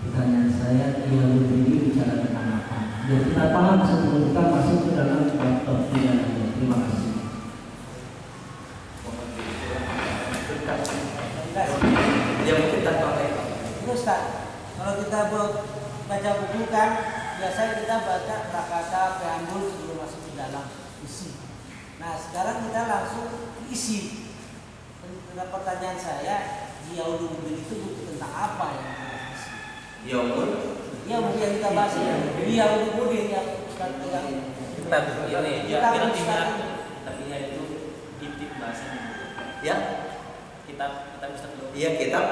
Pertanyaan saya, Ihya Ulumuddin bicara tentang apa? Biar kita paham sebelum kita masuk ke dalam bab di dalamnya. Terima kasih. Dia mungkin tak pakai. Ustaz, kalau kita baca buku kan biasanya kita baca kata preambul sebelum masuk ke dalam isi. Nah sekarang kita langsung isi. Pertanyaan saya, Ihya Ulumuddin itu buku tentang apa yang kita isi? Yaumul Yang kita bahas ya. Ihya Ulumuddin yang Ustaz pegang. Kitab ini, Kitab kira-kira Ustaz. tapi ya itu intip bahasanya. ya. Kitab Ustaz dulu. Iya kitab.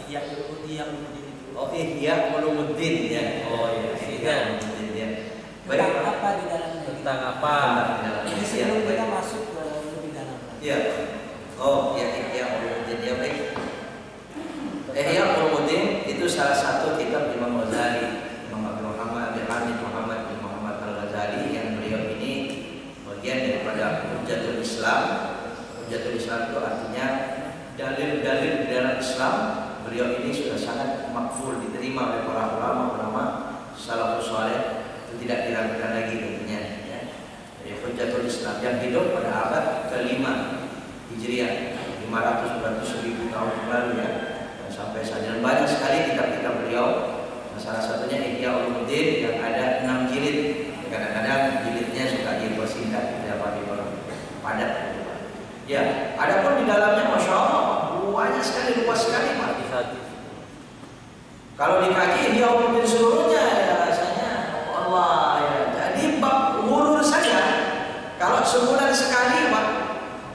Ihya Ulumuddin itu. Oh Ihya Ulumuddin ya. Oh iya. Ihya Ulumuddin ya. Baik. Tentang apa di dalamnya? Tentang apa? Jadi sebelum kita masuk ke lebih dalam. Iya. Oh ya Ihya Ulumuddin ya baik. Ihya Ulumuddin itu salah satu kitab Imam Ghazali, Imam Abu Muhammad Muhammad bin Muhammad Al-Ghazali, yang beliau ini bagian daripada Hujjatul Islam. Hujjatul Islam itu artinya dalil-dalil di dalam Islam. Beliau ini sudah sangat makbul, diterima oleh para ulama salafus saleh, itu tidak diragukan lagi tentunya ya. Jadi Hujjatul Islam yang hidup pada abad ke-5 Hijriah, 500-1000 tahun yang lalu ya. Dan sampai saat ini banyak sekali kitab-kitab beliau. Nah, salah satunya Ihya Ulumuddin yang ada 6 jilid. Kadang-kadang jilidnya suka dipersingkat, tidak padat. Ya, adapun di dalamnya masya Allah banyak sekali, luas sekali Pak. Kalau dikaji Ihya Ulumuddin seluruhnya ya rasanya Allah ya. Jadi bab wurur saja kalau sebulan sekali Pak,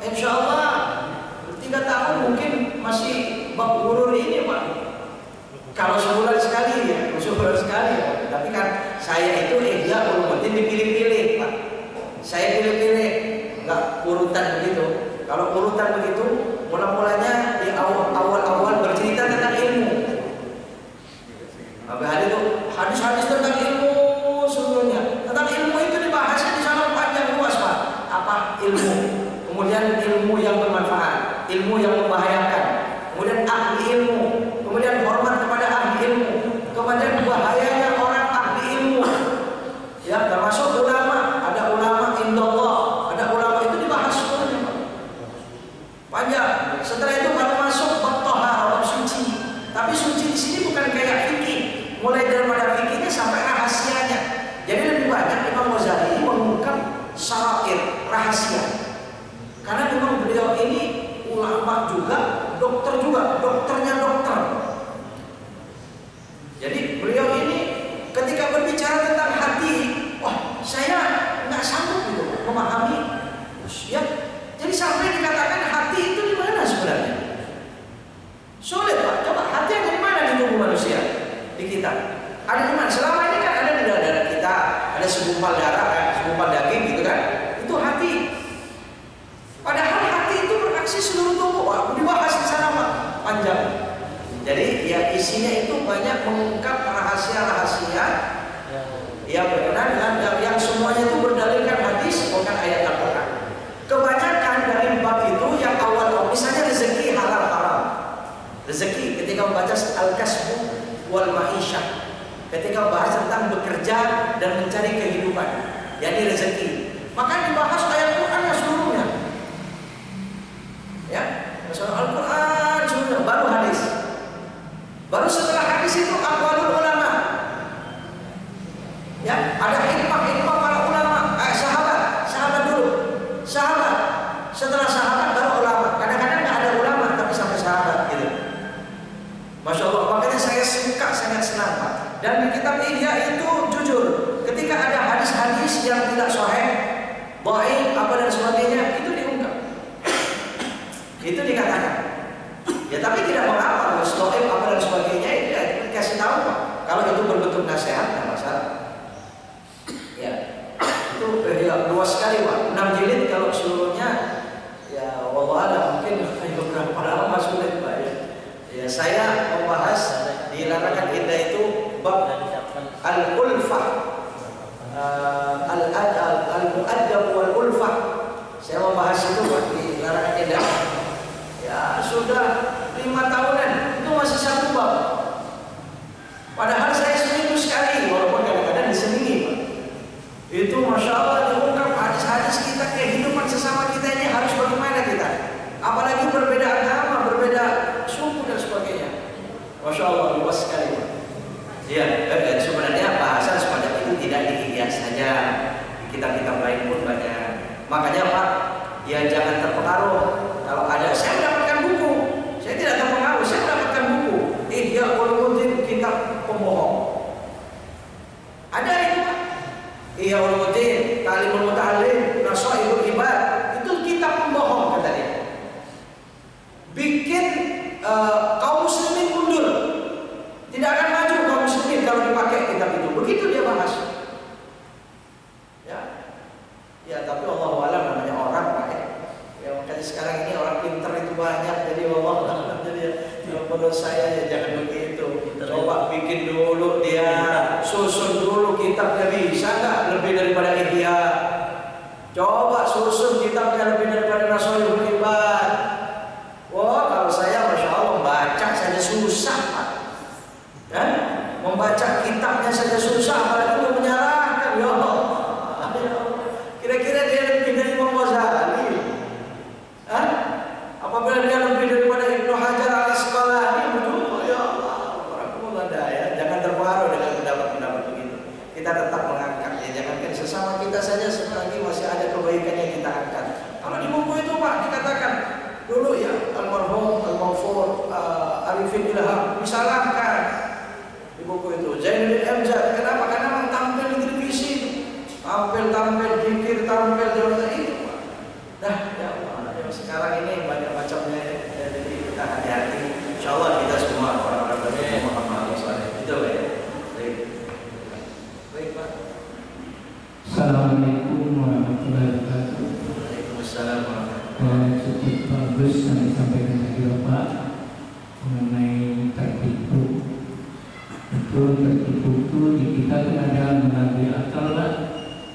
insya Allah 3 tahun mungkin masih bab wurur ini Pak. Kalau sebulan sekali ya, sebulan sekali ya. Tapi kan saya itu Ihya Ulumuddin dipilih-pilih Pak. Saya pilih-pilih, nggak urutan begitu. Kalau urutan begitu, mula-mulanya di awal-awal bercerita tentang ilmu. Habis itu hadis-hadis tentang ilmu seluruhnya. Tentang ilmu itu dibahasnya di sana panjang luas Pak. Apa ilmu? Kemudian ilmu yang bermanfaat, ilmu yang membahayakan, kemudian ahli ilmu, kemudian hormat kepada ahli ilmu, kemudian bahayanya orang ahli ilmu. Ya, termasuk ulama. Ada ulama indallah, ada ulama itu dibahas semuanya Pak. Panjang. Setelah itu baru masuk bab thaharah, bab suci. Tapi suci di sini bukan kayak fikih, mulai daripada fikihnya sampai rahasianya. Jadi lebih banyak Imam Ghazali mengungkap syarair, rahasia. Karena memang beliau ini ulama juga, dokter juga, dokternya dokter. Jadi beliau ini ketika berbicara tentang hati, wah saya nggak sanggup gitu memahami. Ya, jadi sampai dikatakan hati itu di mana sebenarnya? Sulit Pak. Coba hati ada di mana di tubuh manusia? Di kita. Ada di mana? Selama ini kan ada di darah kita, ada segumpal darah, segumpal daging gitu kan? Itu hati. Padahal hati itu beraksi seluruh tubuh. Wah, dibahas di sana Pak, panjang. Jadi ya isinya itu banyak mengungkap rahasia-rahasia yang berkenaan dengan yang semuanya itu berdalilkan hadis bukan ayat Al-Quran. Kebanyakan dari bab itu yang awal misalnya rezeki halal haram. Rezeki ketika membaca Al-Kasbu wal Ma'isyah, ketika membahas tentang bekerja dan mencari kehidupan, yakni rezeki, maka dibahas ayat Quran seluruhnya. Ya, masalah Al-Quran seluruhnya, baru hadis. Baru setelah hadis itu aqwalul ulama. Ya, ada hikmah para ulama, sahabat dulu. Sahabat. Setelah sahabat baru ulama. Kadang-kadang nggak ada ulama tapi sampai sahabat gitu. Masya Allah, makanya saya suka, sangat senang Pak. Dan di kitab Ihya itu jujur, ketika ada hadis-hadis yang tidak sahih, dhaif apa dan sebagainya, itu diungkap. Itu dikatakan. Ya tapi tidak mengapa, dhaif apa dan sebagainya itu ya dikasih tahu Pak. Kalau itu berbentuk nasihat, tidak masalah. Ya, itu ya, luas sekali Pak. 6 jilid kalau seluruhnya, ya wallah mungkin beberapa lama sulit Pak ya. Ya saya membahas di Larangan Indah itu bab al-ulfah, al-mu'addab wal ulfah. Saya membahas itu di larangan edah. Ya sudah 5 tahunan itu masih satu bab. Padahal saya seminggu sekali, walaupun kadang-kadang diselingi, Pak. Itu masya Allah diungkap hadis-hadis kita, kehidupan sesama kita ini harus bagaimana kita. Apalagi berbeda agama, berbeda suku dan sebagainya. Masya Allah luas sekali, Pak. Ya, sebenarnya bahasan semacam itu tidak dihias saja. Di kitab-kitab lain pun banyak. Makanya Pak, ya jangan terpengaruh. Kalau ada, saya mendapatkan buku, saya tidak terpengaruh, saya mendapatkan buku. Ihya Ulumuddin, kitab pembohong. Ada itu Pak. Ihya Ulumuddin, Ta'limul Muta'allim, Nashaihul Ibad, itu kitab pembohong kata dia. Bikin kaum muslimin mundur. Tidak akan maju kaum muslimin kalau dipakai kitab itu. Begitu dia bahas. Ya, tapi Allah alam namanya orang, Pak. Ya makanya sekarang ini orang pintar itu banyak. Jadi Allah alam, jadi menurut saya ya jangan begitu. Coba bikin dulu dia, susun dulu kitabnya, bisa nggak lebih daripada Ihya? Coba susun kitabnya lebih daripada Nashaihul Ibad. Wah, kalau saya masya Allah membaca saja susah, Pak. Dan membaca kitabnya saja susah, apalagi mau menyalahkan. Ya Allah, kira-kira dia lebih dari Imam Ghazali? Hah? Apabila dia lebih daripada Ibnu Hajar al-Asqalani? Ya Allah, ya. Jangan terpengaruh dengan pendapat-pendapat begitu. Kita tetap mengangkat, ya jangankan sesama kita saja, selagi masih ada kebaikan yang kita angkat. Kalau di buku itu Pak dikatakan dulu ya almarhum al-Maghfur Arifin Ilham disalahkan di buku itu. Zainuddin Amjad, kenapa? Karena tampil di televisi, tampil dikir, tampil itu Pak. Nah ya Allah, ya, sekarang ini banyak macamnya, ya, jadi kita hati-hati. Insyaallah kita semua orang-orang Muhammad SAW itu ya. Baik Pak. Assalamualaikum warahmatullahi wabarakatuh. Waalaikumsalam warahmatullahi wabarakatuh. Cukup bagus yang disampaikan tadi Bapak mengenai tertipu. Itu tertipu itu di kita itu ada melalui akal,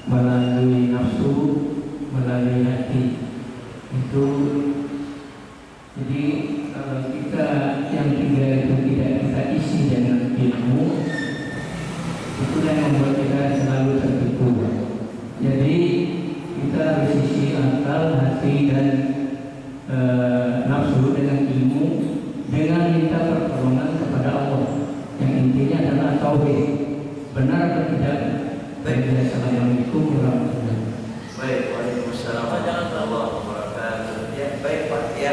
melalui nafsu, melalui hati. Itu jadi kalau kita yang tiga itu tidak kita isi dengan ilmu, itu yang membuat kita selalu tertipu. Jadi kita harus isi akal, hati dan nafsu dengan ilmu, dengan minta pertolongan kepada Allah. Yang intinya adalah tauhid. Benar atau tidak? Baik. Assalamualaikum warahmatullahi wabarakatuh. Baik, waalaikumsalam warahmatullahi wabarakatuh. Ya, baik Pak. Ya,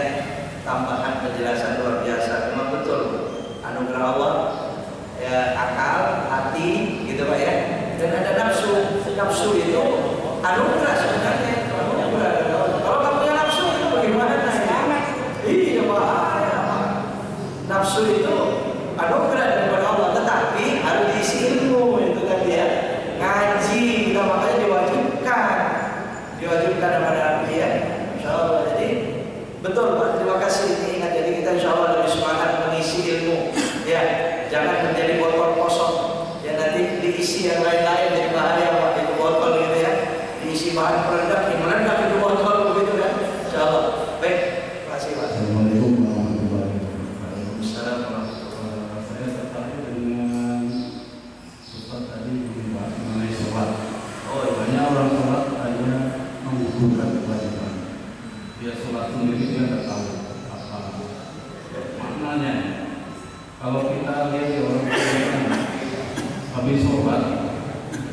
tambahan penjelasan luar biasa. Memang betul. Anugerah Allah, ya akal, hati, gitu Pak ya. Dan ada nafsu. Nafsu itu anugerah sebenarnya. Anugerah. Kalau kamu punya nafsu itu bagaimana? Iya Pak. Nafsu itu anugerah daripada Allah, tetapi harus diisi ilmu itu tadi ya. Ngaji kita makanya diwajibkan kepada ya. Insyaallah. Jadi betul Pak, terima kasih. Ingat, jadi kita insyaallah lebih semangat mengisi ilmu. Ya, jangan menjadi botol kosong. Ya nanti diisi yang lain-lain jadi bahaya Pak, itu botol gitu ya. Diisi bahan peledak, yang meledak itu botol begitu kan. Insyaallah. Baik, terima kasih Pak. Assalamualaikum warahmatullahi wabarakatuh. Waalaikumsalam warahmatullahi wabarakatuh. Saya tertarik dengan Ustaz tadi membahas mengenai sholat. Banyak orang sholat hanya menggugurkan kewajiban. Dia sholat sendiri dia tidak tahu apa maknanya. Kalau kita lihat di orang tua habis sholat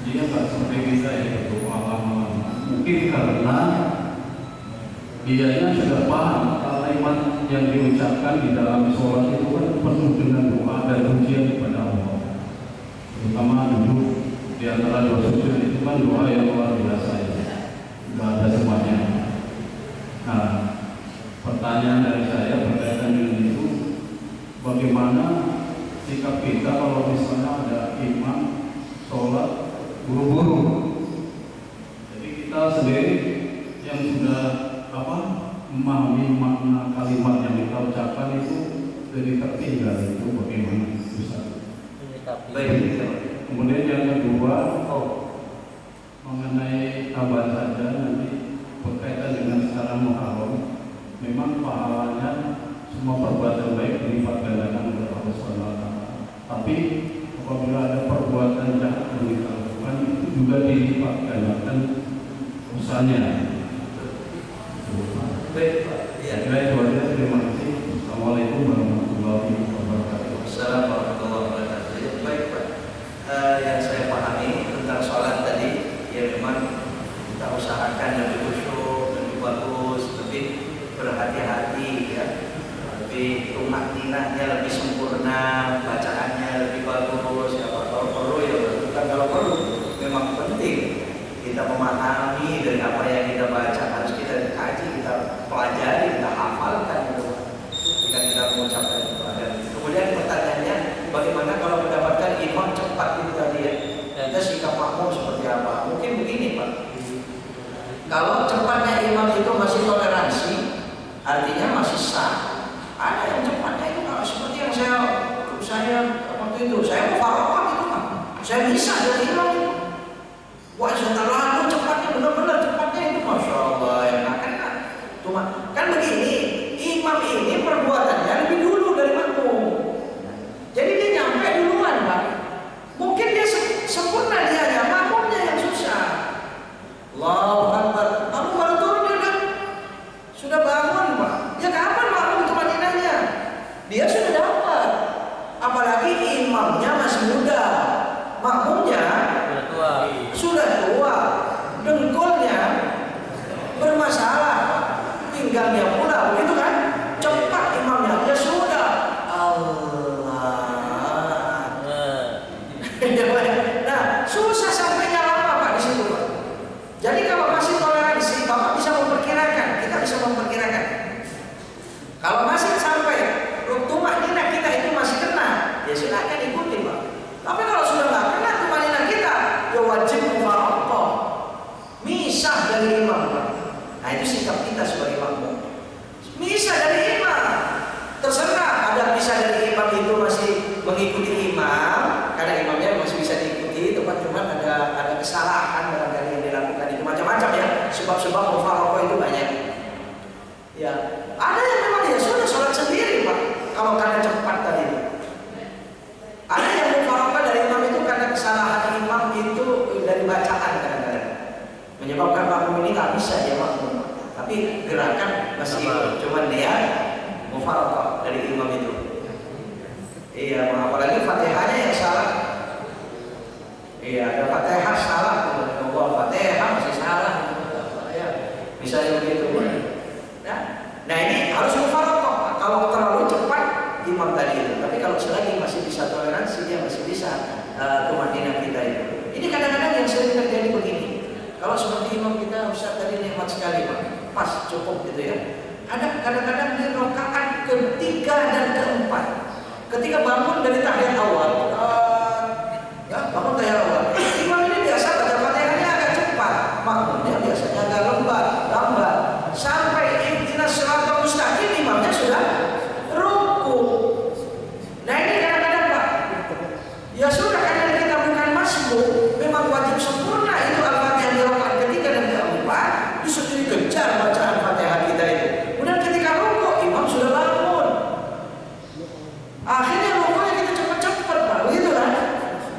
dia nggak seperti kita ya berdoa lama-lama. Mungkin karena dianya sudah paham kalimat yang diucapkan di dalam sholat itu kan penuh dengan doa dan pujian kepada Allah. Terutama duduk di antara dua sujud itu kan doa yang luar biasa ya. Nggak ada semuanya. Nah, pertanyaan dari saya berkaitan dengan itu, bagaimana sikap kita kalau misalnya ada imam sholat buru-buru? Jadi kita sendiri yang sudah memahami makna kalimat yang kita ucapkan itu jadi tertinggal, itu bagaimana bisa? Baik. Kemudian yang kedua, Oh, mengenai tambahan saja nanti berkaitan dengan secara muharram, memang pahalanya semua perbuatan baik dilipat gandakan oleh Allah SWT. Tapi apabila ada perbuatan jahat yang kita lakukan, itu juga dilipat gandakan usahanya. baik Pak. Ya, kira itu aja. Terima kasih. Assalamualaikum warahmatullahi wabarakatuh. Assalamualaikum warahmatullahi wabarakatuh. Baik Pak. Yang saya pahami tentang sholat tadi, ya memang kita usahakan lebih khusyuk, lebih bagus, lebih berhati-hati ya, lebih tumakninahnya lebih sempurna, bacaannya lebih bagus ya Pak. Kalau perlu ya bukan kalau perlu, memang penting kita memahami dari apa yang kita baca, harus kita kaji, kita pelajari, kita hafalkan gitu ketika kita mengucapkan itu. Dan kemudian pertanyaannya, bagaimana kalau mendapatkan imam cepat itu tadi ya? Kita sikap makmum seperti apa? Mungkin begini Pak, kalau cepatnya imam itu masih toleransi, artinya masih sah. Ada yang cepatnya itu kalau seperti yang saya waktu itu, saya mau farokah itu Pak, saya bisa dari imam itu. Wah, terlalu cepatnya, benar-benar cepatnya itu, masya Allah ya. Nah, kan begini, imam ini perbuatannya lebih dulu dari makmum. Jadi dia nyampe duluan Pak. Mungkin dia sempurna dia, makmumnya yang susah. Allahu Akbar, makmum baru turun dia sudah bangun Pak. Ya kapan makmum itu madinahnya? Dia sudah dapat. Apalagi imamnya masih muda, makmumnya sudah tua, dengkulnya bermasalah, pinggangnya pula, begitu kan? Cepat imamnya, ya sudah. Allah. Nah, susah sampainya lama Pak di situ Pak. Jadi kalau masih toleransi, Bapak bisa memperkirakan, kita bisa memperkirakan. Kalau masih sampai tumakninah kita itu masih kena, ya silakan ikuti Pak. Tapi kalau sudah nggak kena tumakninah kita, ya wajib mufaraqah, misah dari imam Pak. Nah itu sikap kita sebagai makmum. Misah dari imam, terserah ada misah dari imam itu masih mengikuti imam, karena imamnya masih bisa diikuti, cuma ada kesalahan barangkali yang dilakukan itu macam-macam ya. Sebab-sebab mufaraqah itu banyak. Ya, ada yang memang ya sudah sholat sendiri Pak. Kalau karena cepat tadi. Ada yang mufaraqah dari imam itu karena kesalahan imam itu dari bacaan kadang-kadang menyebabkan makmum ini tak bisa dia makmum, tapi gerakan masih cuma dia mufaraqah dari imam itu. Iya, apalagi Fatihahnya yang salah. Iya, ada Fatihah salah, Allah Fatihah masih salah. Ya, misalnya begitu. Nah ini harus mufaraqah. Kalau terlalu cepat imam tadi itu, tapi kalau selagi masih bisa toleransi, dia masih bisa tumakninah kita itu. Ini kadang-kadang yang sering terjadi begini. Kalau seperti imam kita, Ustaz tadi nikmat sekali Pak, pas cukup gitu ya. Ada kadang-kadang di rakaat ketiga dan keempat, ketika bangun dari tahiyat awal, ya bangun tahiyat awal, imam ini biasa baca Fatihahnya agak cepat, makmumnya biasanya agak lambat, sampai ihdinas siratal mustaqim imamnya sudah ruku. Nah ini kadang-kadang Pak, ya sudah karena kita bukan masbuk, memang wajib sempurna itu Al-Fatihah di rakaat ketiga dan keempat, disuruh dikejar bacaan Fatihah kita itu. Kemudian ketika ruku imam sudah bangun, akhirnya rukunya kita cepat-cepat Pak, begitu kan?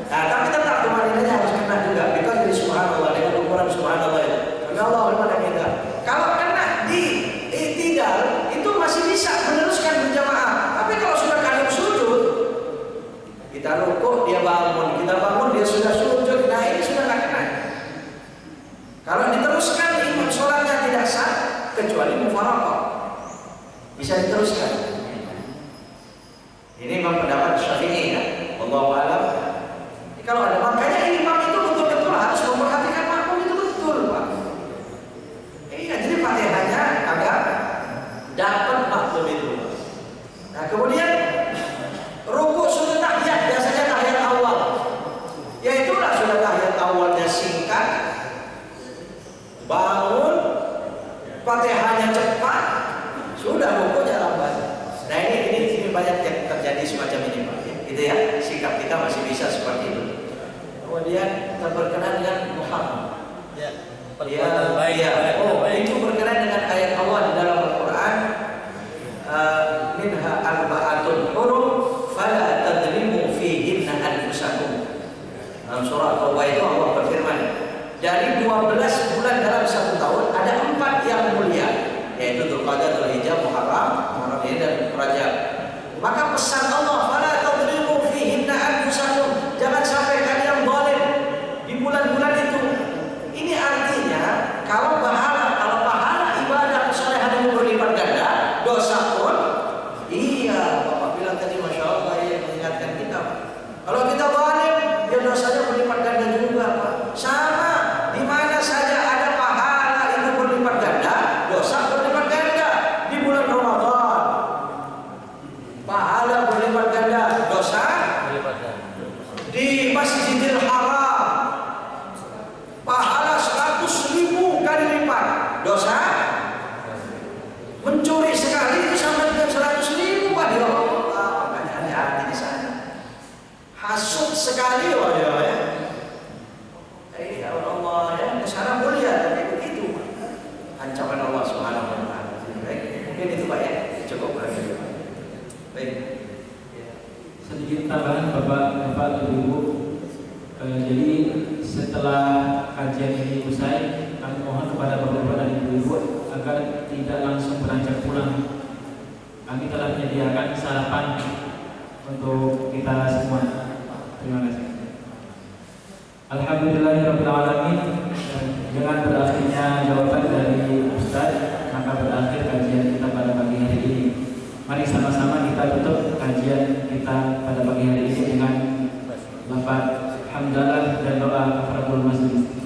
Nah tapi tetap tumakninahnya harus kena juga, kita jadi subhanallah dengan ukuran subhanallah itu. Allah bermana kita. Kalau kena di i'tidal itu masih bisa meneruskan berjamaah. Tapi kalau sudah kadang sujud, kita rukuk dia bangun, kita bangun dia sudah sujud, nah ini sudah nggak kena. Kalau diteruskan imam sholatnya tidak sah kecuali mufaraqah, bisa diteruskan. Ini memang pendapat Syafi'i ya, wallahu a'lam. Kalau ada makanya imam itu betul-betul harus memperhatikan makmum itu betul Pak. Iya, jadi Fatihahnya agak dapat makmum itu. Nah kemudian ruku sudah tahiyat, biasanya tahiyat awal. Ya itulah sudah tahiyat awalnya singkat, bangun, Fatihahnya cepat, sudah rukunya lambat. Nah ini banyak yang terjadi semacam ini Pak. Gitu ya, sikap kita masih bisa kemudian berkenaan dengan Muharram. Ya. Ya, Baik. ya. Oh, Baik. itu berkenaan dengan ayat Allah di dalam Al-Quran. Minha arba'atun hurum fala tadrimu fihinna anfusakum. Dalam surah Taubah itu Allah berfirman, dari 12 bulan dalam satu tahun ada 4 yang mulia, yaitu Dzulqa'dah, Dzulhijjah, Muharram ini dan Rajab. Maka pesan Allah, fala tadrimu fihinna anfusakum, jangan sampai kalian zalim di bulan-bulan itu. Ini artinya kalau pahala ibadah kesolehan itu berlipat ganda, dosa pun iya, Bapak bilang tadi, Masya Allah, ya, mengingatkan kita. Kalau kita zalim, ya dosanya berlipat ganda juga, Pak. Sama, di mana saja ada pahala itu berlipat ganda, dosa berlipat ganda. Di bulan Ramadan, pahala berlipat ganda, dosa Berlipat ganda. di Masjidil Haram, pahala 100.000 kali lipat, dosa mencuri sekali itu sama dengan 100.000, Pak. Ya Allah, makanya hati-hati di sana. Hasut sekali, wah ya. Ya Allah, ya kesana mulia, tapi begitu ancaman Allah Subhanahu Wa Taala. Baik, mungkin itu Pak ya, cukup lagi. Baik. Sedikit tambahan Bapak Ibu. Jadi setelah kajian ini usai, kami mohon kepada Bapak-Bapak dan Ibu-Ibu agar tidak langsung beranjak pulang. Kami telah menyediakan sarapan untuk kita semua. Terima kasih. Alhamdulillahirabbil alamin. Dengan berakhirnya jawaban dari Ustaz, maka berakhir kajian kita pada pagi hari ini. Mari sama-sama kita tutup kajian kita pada pagi hari ini dengan lafaz hamdalah dan doa kafaratul majlis.